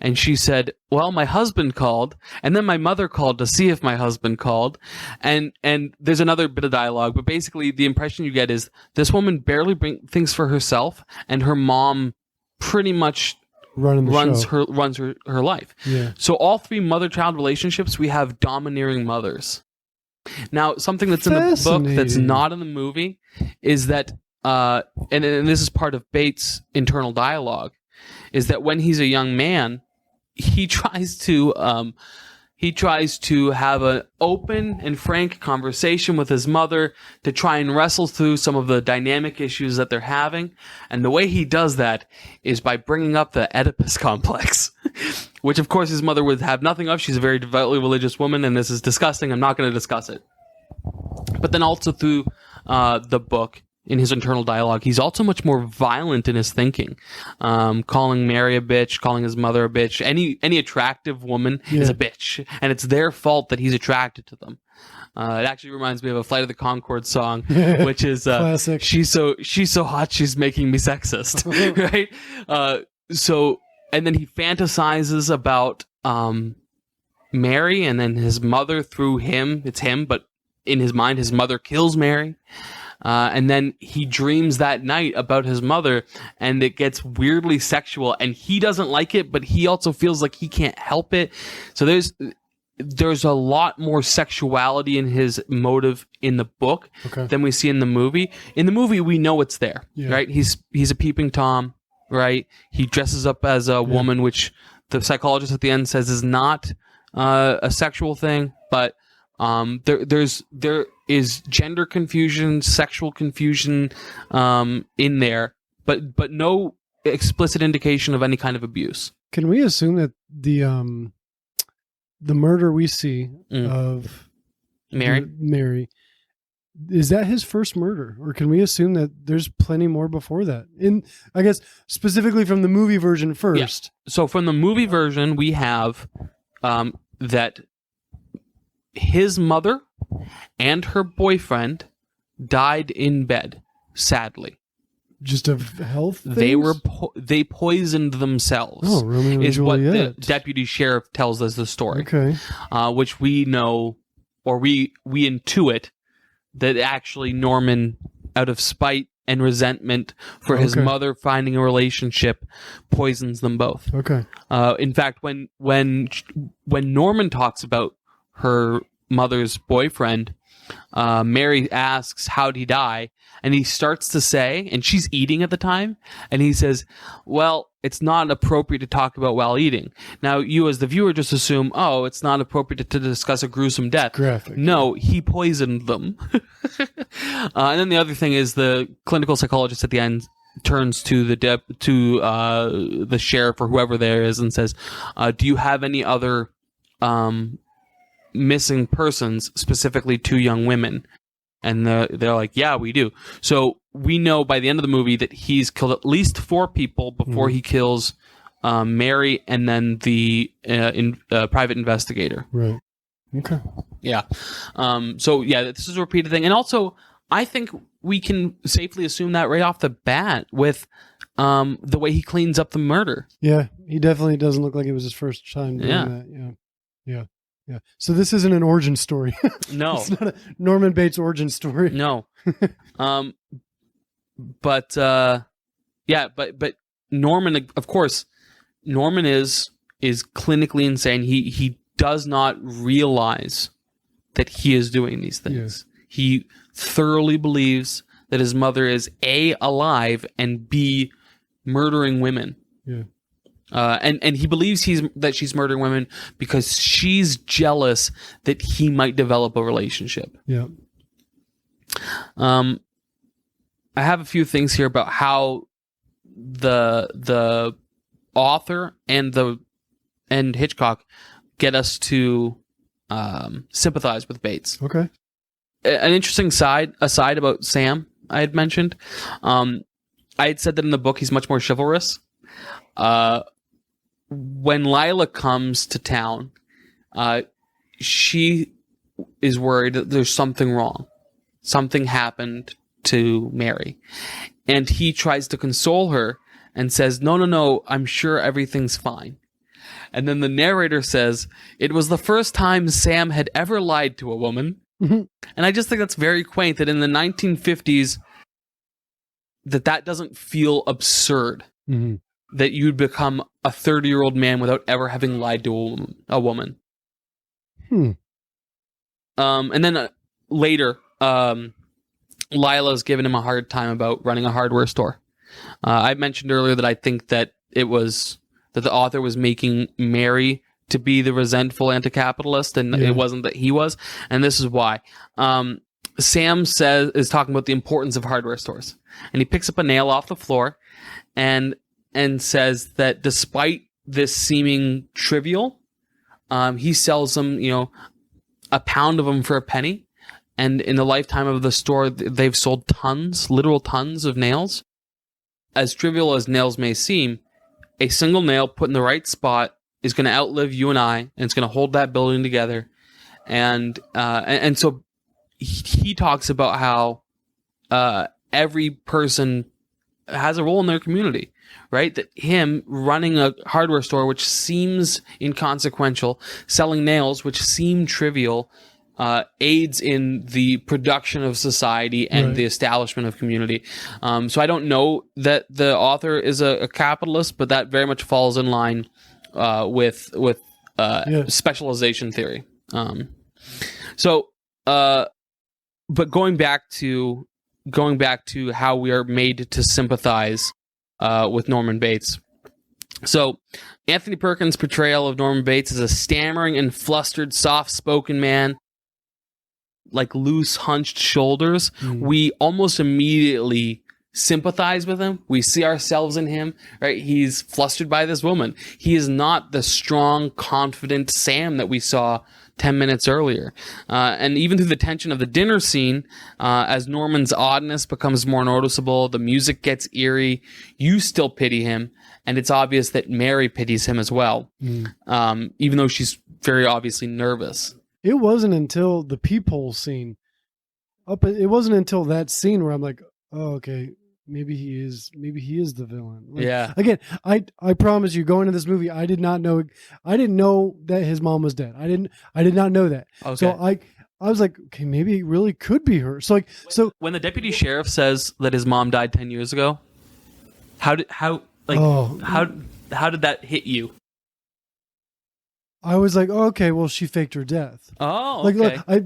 And she said, well, my husband called, and then my mother called to see if my husband called. And there's another bit of dialogue, but basically the impression you get is this woman barely brings things for herself, and her mom pretty much runs her life. Yeah. So all 3 mother-child relationships, we have domineering mothers. Now, something that's in the book that's not in the movie is that and this is part of Bates' internal dialogue, is that when he's a young man, he tries to he tries to have an open and frank conversation with his mother to try and wrestle through some of the dynamic issues that they're having. And the way he does that is by bringing up the Oedipus complex, which of course his mother would have nothing of. She's a very devoutly religious woman, and this is disgusting. I'm not going to discuss it. But then also through the book, in his internal dialogue, he's also much more violent in his thinking, calling Mary a bitch, calling his mother a bitch. Any attractive woman is a bitch, and it's their fault that he's attracted to them. It actually reminds me of a Flight of the Conchords song, which is Classic. She's so hot, she's making me sexist, right? And then he fantasizes about Mary, and then his mother through him. It's him, but in his mind, his mother kills Mary. And then he dreams that night about his mother, and it gets weirdly sexual, and he doesn't like it, but he also feels like he can't help it. So there's a lot more sexuality in his motive in the book than we see in the movie. In the movie, we know it's there, right? He's a peeping Tom, right? He dresses up as a woman, which the psychologist at the end says is not a sexual thing, but there is gender confusion, sexual confusion in there, but no explicit indication of any kind of abuse. Can we assume that the murder we see of Mary, is that his first murder, or can we assume that there's plenty more before that? I guess specifically from the movie version first. Yeah. So from the movie version, we have that his mother and her boyfriend died in bed, sadly. Just of health things? They poisoned themselves. Oh, Romeo and is Juliet. What the deputy sheriff tells us the story. Okay. Which we know, or we intuit that actually Norman, out of spite and resentment for his mother finding a relationship, poisons them both. Okay. In fact, when Norman talks about her mother's boyfriend, Mary asks, how'd he die? And he starts to say, and she's eating at the time, and he says, well, it's not appropriate to talk about while eating. Now, you as the viewer just assume, oh, it's not appropriate to discuss a gruesome death. Graphic. No, he poisoned them. And then the other thing is the clinical psychologist at the end turns to the sheriff or whoever there is and says, do you have any other missing persons, specifically 2 young women? And they're like, yeah, we do. So we know by the end of the movie that he's killed at least 4 people before he kills Mary and then the private investigator. Right. Okay. Yeah. So yeah, this is a repeated thing. And also, I think we can safely assume that right off the bat with the way he cleans up the murder. Yeah, he definitely doesn't look like it was his first time doing that. Yeah. So this isn't an origin story. No. It's not a Norman Bates origin story. No. But Norman, of course, Norman is clinically insane. He does not realize that he is doing these things. Yeah. He thoroughly believes that his mother is A, alive, and B, murdering women. Yeah. And he believes that she's murdering women because she's jealous that he might develop a relationship. Yeah. I have a few things here about how the author and Hitchcock get us to sympathize with Bates. Okay. An interesting aside about Sam I had mentioned. I had said that in the book he's much more chivalrous. When Lila comes to town, she is worried that there's something wrong. Something happened to Mary. And he tries to console her and says, no, I'm sure everything's fine. And then the narrator says, it was the first time Sam had ever lied to a woman. Mm-hmm. And I just think that's very quaint that in the 1950s, that doesn't feel absurd. Mm-hmm. That you'd become a 30-year-old man without ever having lied to a woman. And then later, Lila's given him a hard time about running a hardware store. I mentioned earlier that I think that the author was making Mary to be the resentful anti-capitalist, and it wasn't that he was. And this is why. Sam is talking about the importance of hardware stores, and he picks up a nail off the floor, and says that despite this seeming trivial, he sells them, a pound of them for a penny. And in the lifetime of the store, they've sold literal tons of nails. As trivial as nails may seem, a single nail put in the right spot is going to outlive you and I, and it's going to hold that building together. And so he talks about how every person has a role in their community, right? That him running a hardware store, which seems inconsequential, selling nails, which seem trivial, aids in the production of society and the establishment of community. So I don't know that the author is a capitalist, but that very much falls in line with specialization theory. But going back to how we are made to sympathize with Norman Bates. So Anthony Perkins' portrayal of Norman Bates is a stammering and flustered, soft-spoken man, like loose, hunched shoulders. We almost immediately sympathize with him. We see ourselves in him, right? He's flustered by this woman. He is not the strong, confident Sam that we saw 10 minutes earlier. And even through the tension of the dinner scene, as Norman's oddness becomes more noticeable, the music gets eerie, you still pity him, and it's obvious that Mary pities him as well, even though she's very obviously nervous. It wasn't until the peephole scene, it wasn't until that scene where I'm like, oh, okay, maybe he is the villain. Like, again, I promise you, going into this movie, I didn't know that his mom was dead. I did not know that. Okay. So I was like, okay, maybe it really could be her. So when the deputy sheriff says that his mom died 10 years ago, how did that hit you? I was like, oh, okay, well, she faked her death. Oh, okay. Like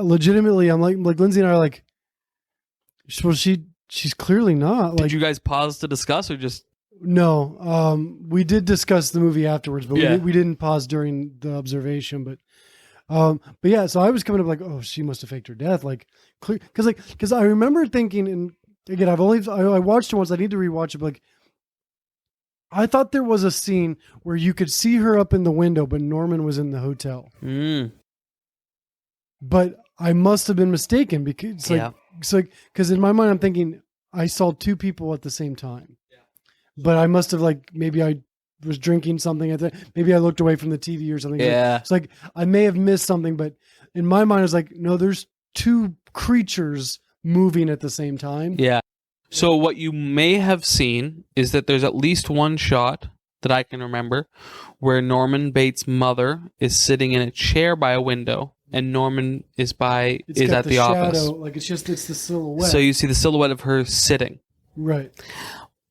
legitimately, I'm like Lindsay and I are like, well, she's clearly not. Did you guys pause to discuss, or just? No, we did discuss the movie afterwards, but we didn't pause during the observation. But yeah, so I was coming up like, oh, she must have faked her death, like, because I remember thinking, and again, I watched it once. I need to rewatch it, but like, I thought there was a scene where you could see her up in the window, but Norman was in the hotel. But I must have been mistaken because because in my mind I'm thinking I saw two people at the same time. But I must have maybe I was drinking something at maybe I looked away from the TV or something. Yeah. It's like I may have missed something, but in my mind I was like, no, there's two creatures moving at the same time. Yeah. So what you may have seen is that there's at least one shot that I can remember where Norman Bates' mother is sitting in a chair by a window, and Norman is at the office. Shadow, it's the silhouette. So you see the silhouette of her sitting. Right.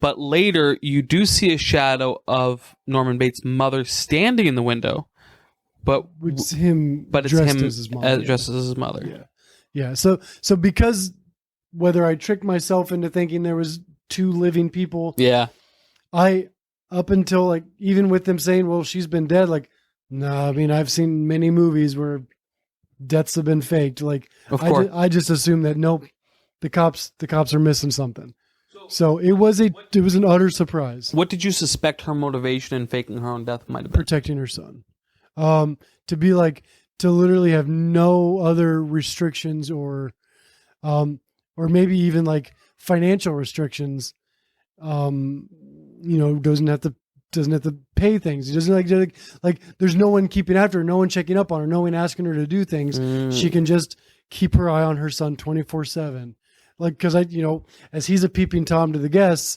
But later you do see a shadow of Norman Bates' mother standing in the window. It's him dressed as his mother. Dressed as his mother. Yeah. Yeah. So because whether I tricked myself into thinking there was two living people. Yeah. I, up until even with them saying, well, she's been dead. No, I mean, I've seen many movies where deaths have been faked. Of course. I just assumed that nope, the cops are missing something. So it was an utter surprise. What did you suspect her motivation in faking her own death might have been? Protecting her son. To be to literally have no other restrictions or maybe even financial restrictions. Doesn't have to pay things. He doesn't there's no one keeping after her, no one checking up on her, no one asking her to do things. She can just keep her eye on her son 24/7. Because as he's a peeping Tom to the guests,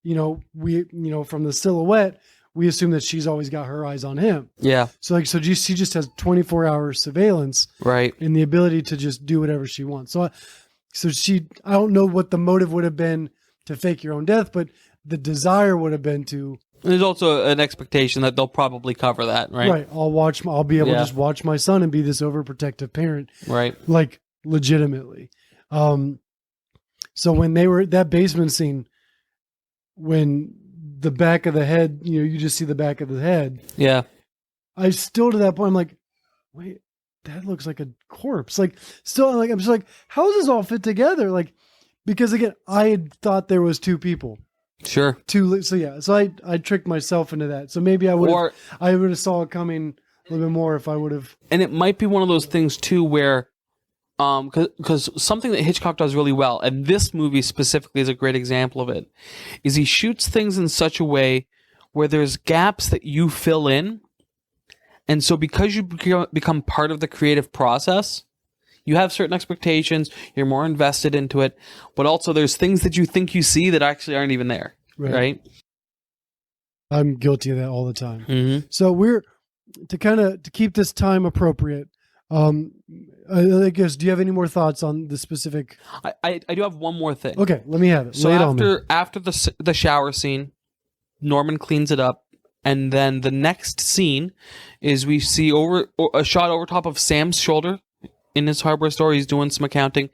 we from the silhouette, we assume that she's always got her eyes on him. Yeah. So she just has 24-hour surveillance, right, and the ability to just do whatever she wants. So I don't know what the motive would have been to fake your own death, but the desire would have been to. There's also an expectation that they'll probably cover that, right? Right. I'll be able to just watch my son and be this overprotective parent, right? Legitimately. So when they were at that basement scene, when the back of the head, you just see the back of the head. Yeah. I still to that point, I'm like, wait, that looks like a corpse. Like, still, like, I'm just like, how does this all fit together? Like, because again, I had thought there was two people. Sure. So I tricked myself into that. So maybe I would have saw it coming a little bit more if I would have. And it might be one of those things too where, because something that Hitchcock does really well, and this movie specifically is a great example of it, is he shoots things in such a way where there's gaps that you fill in. And so because you become part of the creative process, you have certain expectations, you're more invested into it, but also there's things that you think you see that actually aren't even there, right? I'm guilty of that all the time. Mm-hmm. So we're, to keep this time appropriate, I guess, do you have any more thoughts on the specific? I do have one more thing. Okay, let me have it. So Lay it on me. after the shower scene, Norman cleans it up. And then the next scene is we see a shot over top of Sam's shoulder in his hardware store. He's doing some accounting,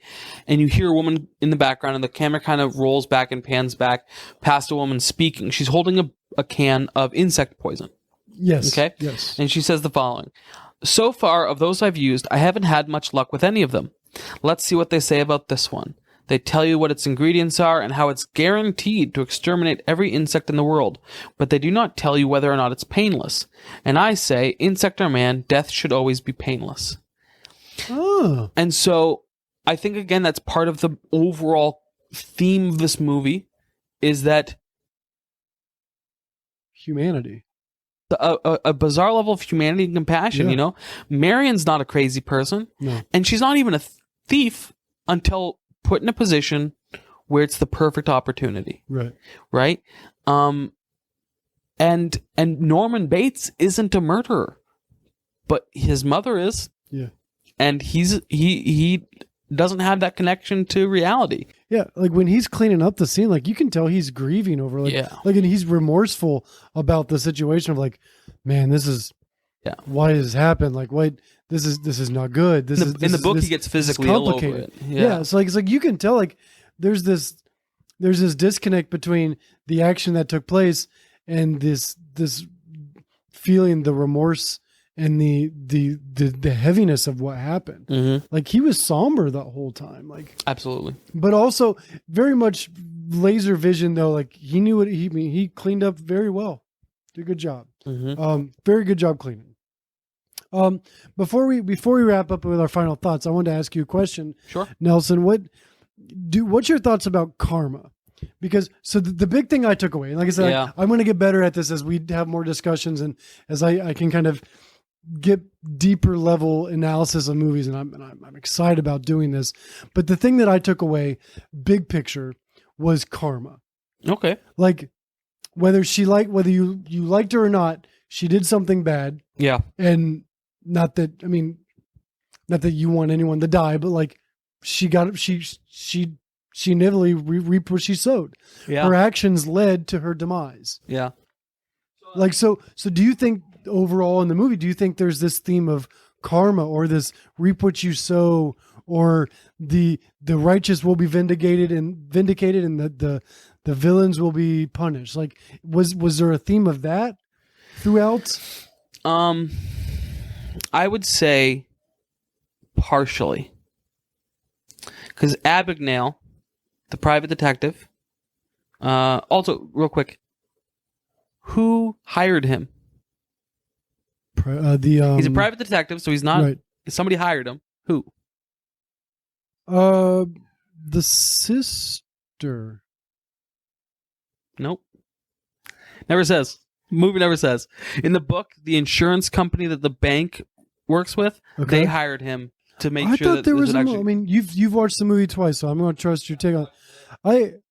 and you hear a woman in the background, and the camera kind of rolls back and pans back past a woman speaking. She's holding a can of insect poison. Yes. Okay? Yes. And she says the following. So far, of those I've used, I haven't had much luck with any of them. Let's see what they say about this one. They tell you what its ingredients are and how it's guaranteed to exterminate every insect in the world, but they do not tell you whether or not it's painless. And I say, insect or man, death should always be painless. Oh. And so I think, again, that's part of the overall theme of this movie, is that humanity. A bizarre level of humanity and compassion, Yeah. you know? Marion's not a crazy person, No. and she's not even a thief until put in a position where it's the perfect opportunity. Right. And Norman Bates isn't a murderer, but his mother is. Yeah. And he doesn't have that connection to reality. Yeah, like when he's cleaning up the scene, like you can tell he's grieving over, like, and he's remorseful about the situation of like, man, this is, why has this happened? Like, what? This is not good. This is in the book. He gets physically ill over it. Yeah, it's like you can tell like there's this disconnect between the action that took place and this feeling, the remorse and the heaviness of what happened. Mm-hmm. Like he was somber the whole time, like absolutely, but also very much laser vision though. Like he knew what he cleaned up very well. Did a good job. Mm-hmm. Very good job cleaning. Before we wrap up with our final thoughts, I wanted to ask you a question. Sure, Nelson. What's your thoughts about karma? Because the big thing I took away, and like I said, I'm going to get better at this as we have more discussions and as I can kind of get deeper level analysis of movies, and I'm excited about doing this. But the thing that I took away, big picture, was karma. Okay, like whether you liked her or not, she did something bad. Yeah, and not that you want anyone to die, but like she inevitably reaped what she sowed. Yeah, her actions led to her demise. Yeah, like so do you think overall in the movie, do you think there's this theme of karma or this reap what you sow, or the righteous will be vindicated and the villains will be punished? Like was there a theme of that throughout? I would say partially, because Abagnale, the private detective, also real quick, who hired him? He's a private detective, so he's not. Right. Somebody hired him. Who? The sister. Nope. Never says. Movie never says. In the book, the insurance company that the bank works with, they hired him to make sure that there was actually. I mean, you've watched the movie twice, so I'm going to trust your take on it.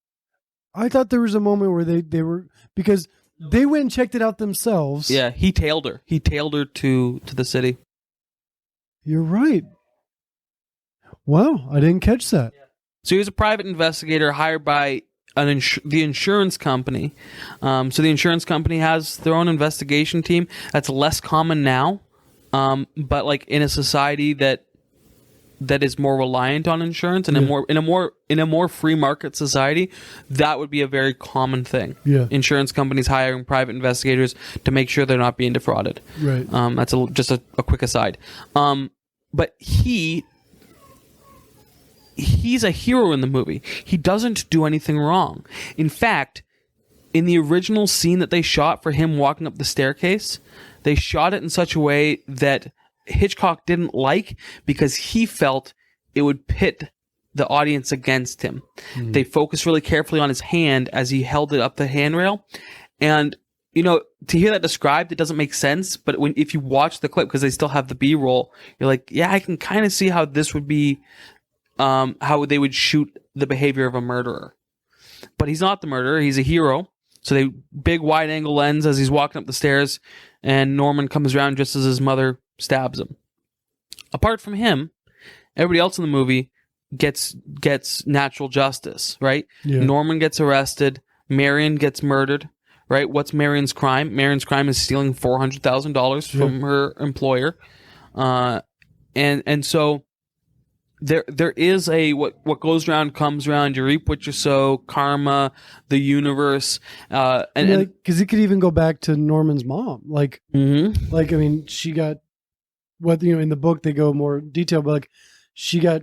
I thought there was a moment where they were, because they went and checked it out themselves. Yeah, he tailed her. He tailed her to the city. You're right. Wow, I didn't catch that. So he was a private investigator hired by the insurance company. So the insurance company has their own investigation team. That's less common now. But like in a society that that is more reliant on insurance, and in a more free market society, that would be a very common thing. Yeah. Insurance companies hiring private investigators to make sure they're not being defrauded. Right. That's just a quick aside. But he's a hero in the movie. He doesn't do anything wrong. In fact, in the original scene that they shot for him walking up the staircase, they shot it in such a way that Hitchcock didn't like, because he felt it would pit the audience against him. They focused really carefully on his hand as he held it up the handrail. And, you know, to hear that described, it doesn't make sense. But if you watch the clip, because they still have the B-roll, you're like, yeah, I can kind of see how this would be, how they would shoot the behavior of a murderer. But he's not the murderer. He's a hero. So they big wide angle lens as he's walking up the stairs, and Norman comes around just as his mother stabs him. Apart from him, everybody else in the movie gets natural justice, right? Yeah. Norman gets arrested. Marion gets murdered, right? What's Marion's crime? Marion's crime is stealing $400,000 from her employer. And so there is a what goes around comes around. You reap what you sow. Karma, the universe, and because it could even go back to Norman's mom. Like, like I mean, she got in the book they go more detail, but like she got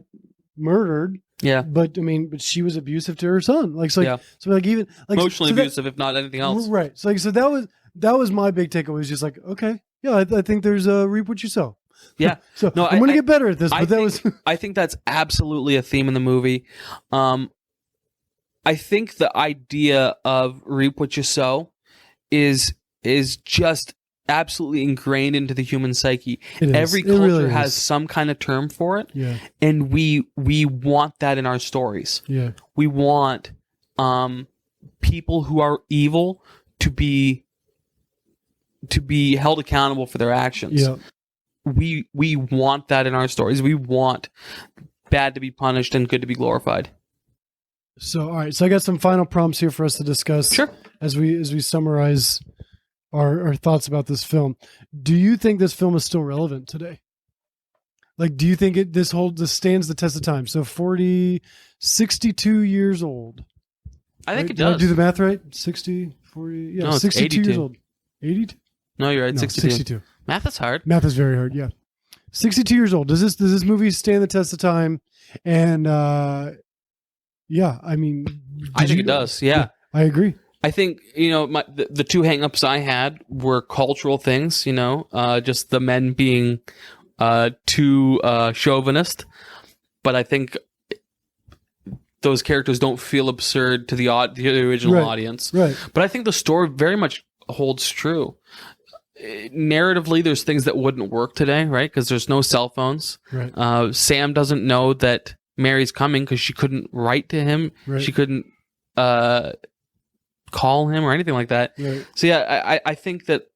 murdered. Yeah, but I mean, but she was abusive to her son. Like, so, even like emotionally abusive, if not anything else. Right. So, so that was my big takeaway. Was just like, okay, yeah, I think there's a reap what you sow. Yeah. So no, I'm going to get better at this, but I think that's absolutely a theme in the movie. I think the idea of reap what you sow is just absolutely ingrained into the human psyche. Every culture really has some kind of term for it. Yeah. And we want that in our stories. Yeah. We want people who are evil to be held accountable for their actions. Yeah. We want that in our stories. We want bad to be punished and good to be glorified. So, all right. So I got some final prompts here for us to discuss. Sure. As we summarize our thoughts about this film. Do you think this film is still relevant today? Like, do you think this stands the test of time? So 62 years old. I think right? it does. Did I do the math right? 60, 40, yeah, no, 62 82. years old. 82? No, you're right. No, 62. Math is hard. Math is very hard. Yeah. 62 years old. Does this movie stand the test of time? And yeah, I mean, I think it does. Yeah, I agree. I think, the two hang-ups I had were cultural things, just the men being too chauvinist. But I think those characters don't feel absurd to the original audience. Right. But I think the story very much holds true. Narratively, there's things that wouldn't work today, right? Because there's no cell phones. Right. Sam doesn't know that Mary's coming because she couldn't write to him. Right. She couldn't call him or anything like that. Right. So yeah, I think that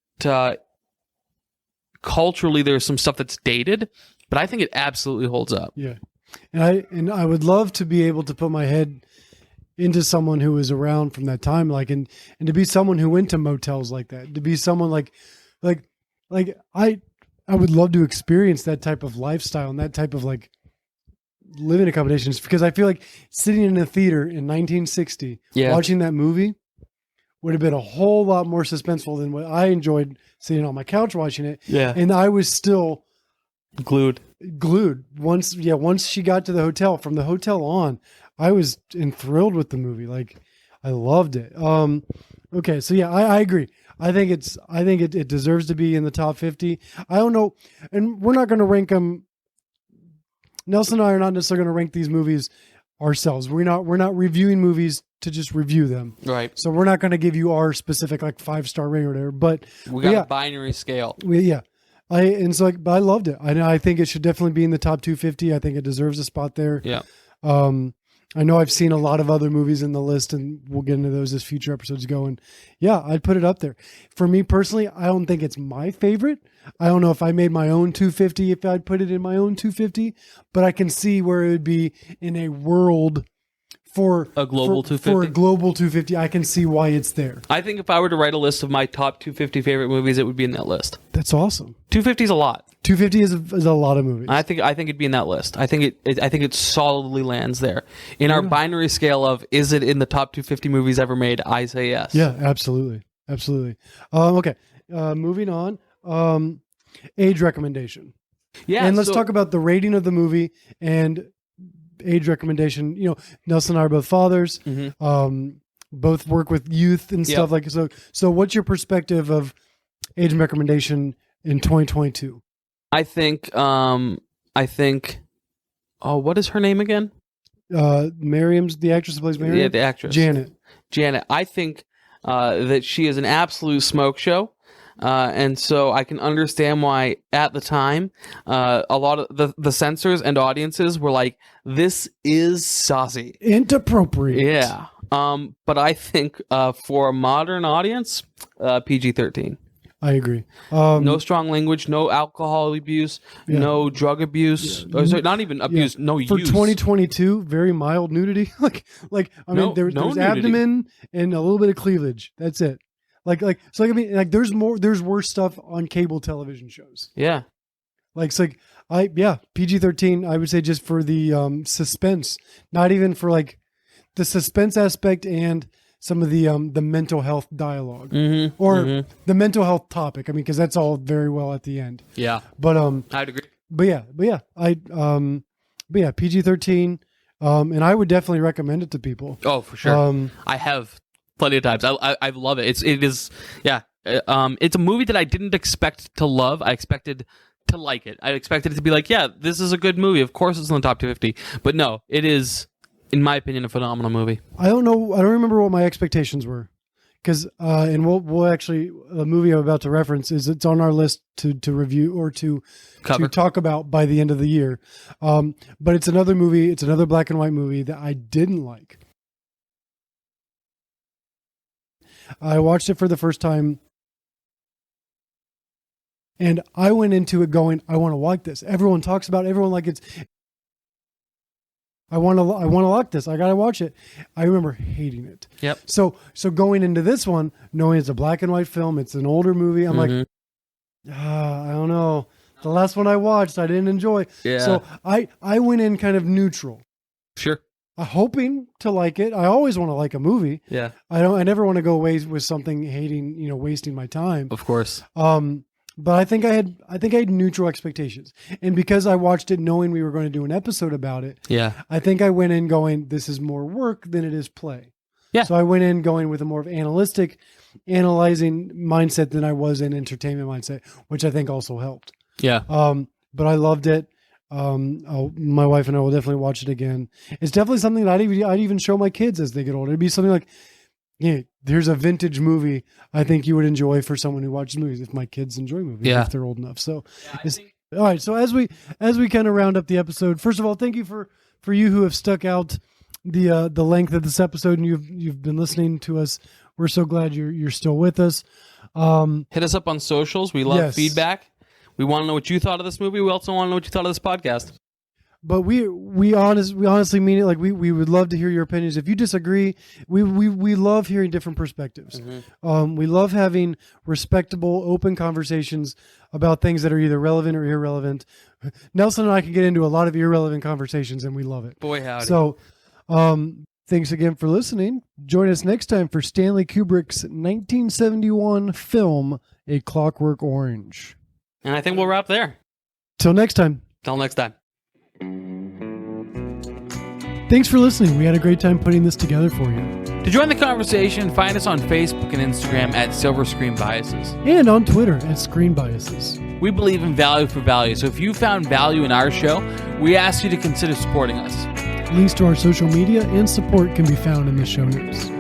culturally there's some stuff that's dated, but I think it absolutely holds up. Yeah. And I would love to be able to put my head into someone who was around from that time, like, and to be someone who went to motels like that, to be someone like I would love to experience that type of lifestyle and that type of like living accommodations, because I feel like sitting in a theater in 1960, watching that movie would have been a whole lot more suspenseful than what I enjoyed sitting on my couch watching it. Yeah. And I was still glued once she got to the hotel. From the hotel on, I was enthralled with the movie. Like, I loved it. Okay. So yeah, I agree. I think it deserves to be in the top 50. I don't know. And we're not going to rank them. Nelson and I are not necessarily going to rank these movies ourselves. We're not reviewing movies to just review them. Right. So we're not going to give you our specific like 5-star rating or whatever, but we got a binary scale. But I loved it. I think it should definitely be in the top 250. I think it deserves a spot there. Yeah. I know I've seen a lot of other movies in the list, and we'll get into those as future episodes go. And yeah, I'd put it up there. For me personally, I don't think it's my favorite. I don't know if I made my own 250, if I'd put it in my own 250, but I can see where it would be in a world for a global 250. For a global 250, I can see why it's there. I think if I were to write a list of my top 250 favorite movies, it would be in that list. That's awesome. 250 is a lot. 250 is a lot of movies. I think it'd be in that list. I think it solidly lands there. In our binary scale of is it in the top 250 movies ever made? I say yes. Yeah, absolutely. Okay, moving on. Age recommendation. Yeah, and let's talk about the rating of the movie and age recommendation. Nelson and I are both fathers. Both work with youth and stuff like so. So, what's your perspective of age recommendation in 2022? I think. Oh, what is her name again? Miriam's the actress who plays Miriam. Yeah, the actress Janet. I think that she is an absolute smoke show. And so I can understand why at the time, a lot of the censors and audiences were like, this is saucy. Inappropriate. Yeah. But I think for a modern audience, PG-13. I agree. No strong language, no alcohol abuse, no drug abuse. Or sorry, not even abuse, no for use. 2022, very mild nudity. There's abdomen and a little bit of cleavage. That's it. There's worse stuff on cable television shows. Yeah. PG-13, I would say just for the suspense, not even for the suspense aspect and some of the mental health dialogue the mental health topic. I mean, because that's all very well at the end. Yeah. But I'd agree. PG-13, and I would definitely recommend it to people. Oh, for sure. I have plenty of times. I love it. It's a movie that I didn't expect to love. I expected to like it. I expected it to be like, yeah, this is a good movie. Of course it's in the top 250. But no, it is, in my opinion, a phenomenal movie. I don't know. I don't remember what my expectations were. Because, and we'll actually, the movie I'm about to reference it's on our list to review or to talk about by the end of the year. But it's another movie. It's another black and white movie that I didn't like. I watched it for the first time, and I went into it going, I want to like this. Everyone talks about it. Everyone I want to like this. I got to watch it. I remember hating it. Yep. So going into this one, knowing it's a black and white film, it's an older movie, I'm like, I don't know. The last one I watched, I didn't enjoy. Yeah. So I went in kind of neutral. Sure. Hoping to like it. I always want to like a movie. Yeah. I never want to go away with something hating, wasting my time. Of course. But I think I had neutral expectations. And because I watched it knowing we were going to do an episode about it, I think I went in going, this is more work than it is play. Yeah. So I went in going with a more of analyzing mindset than I was in entertainment mindset, which I think also helped. Yeah. But I loved it. My wife and I will definitely watch it again. It's definitely something that I'd even show my kids as they get older. It'd be something like, yeah, there's a vintage movie I think you would enjoy for someone who watches movies. If my kids enjoy movies, if they're old enough. So, all right. So as we kind of round up the episode, first of all, thank you for you who have stuck out the length of this episode and you've been listening to us. We're so glad you're still with us. Hit us up on socials. We love feedback. We want to know what you thought of this movie. We also want to know what you thought of this podcast. But we honestly mean it. Like we would love to hear your opinions. If you disagree, we love hearing different perspectives. We love having respectable, open conversations about things that are either relevant or irrelevant. Nelson and I can get into a lot of irrelevant conversations, and we love it. Boy, howdy. So, thanks again for listening. Join us next time for Stanley Kubrick's 1971 film, A Clockwork Orange. And I think we'll wrap there. Till next time. Till next time. Thanks for listening. We had a great time putting this together for you. To join the conversation, find us on Facebook and Instagram at Silver Screen Biases. And on Twitter at Screen Biases. We believe in value for value, so if you found value in our show, we ask you to consider supporting us. Links to our social media and support can be found in the show notes.